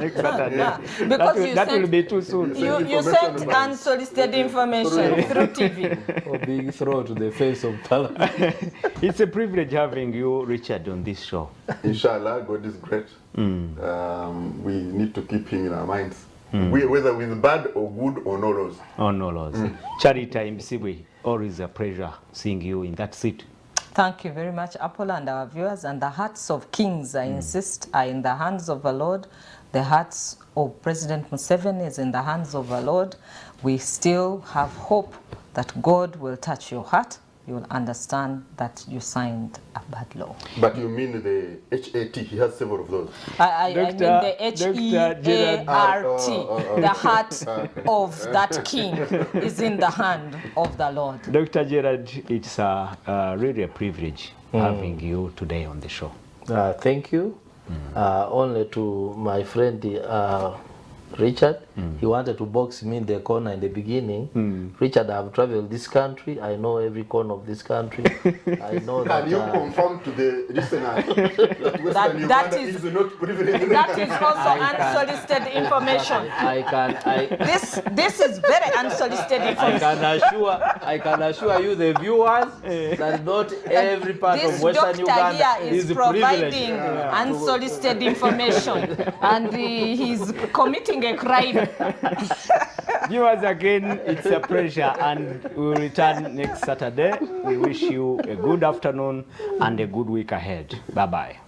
next Saturday. Yeah, because that will be too soon. You sent unsolicited information through TV. Or being thrown to the face of Parliament. It's a privilege having you, Richard, on this show. Inshallah, God is great. We need to keep him in our minds. Whether with bad or good or no laws. Oh, no laws. Charity Msibwe, always a pleasure seeing you in that seat. Thank you very much, Apollo, and our viewers. And the hearts of kings, I insist, are in the hands of the Lord. The hearts of President Museveni is in the hands of the Lord. We still have hope that God will touch your heart. You will understand that you signed a bad law. But you mean the HAT, he has several of those. I mean the H-E-A-R-T, the heart of that king is in the hand of the Lord. Dr. Gerard, it's really a privilege having you today on the show. Thank you. Only to my friend Richard, he wanted to box me in the corner in the beginning. Richard, I've traveled this country. I know every corner of this country. I know that. Can you confirm to the listener that Western Uganda is not privileged? That is also unsolicited information. This is very unsolicited information. I can assure you, the viewers, that not every part of Western Uganda is providing unsolicited information, and he's committing a crime. Viewers, again, it's a pleasure, and we will return next Saturday. We wish you a good afternoon and a good week ahead. Bye-bye.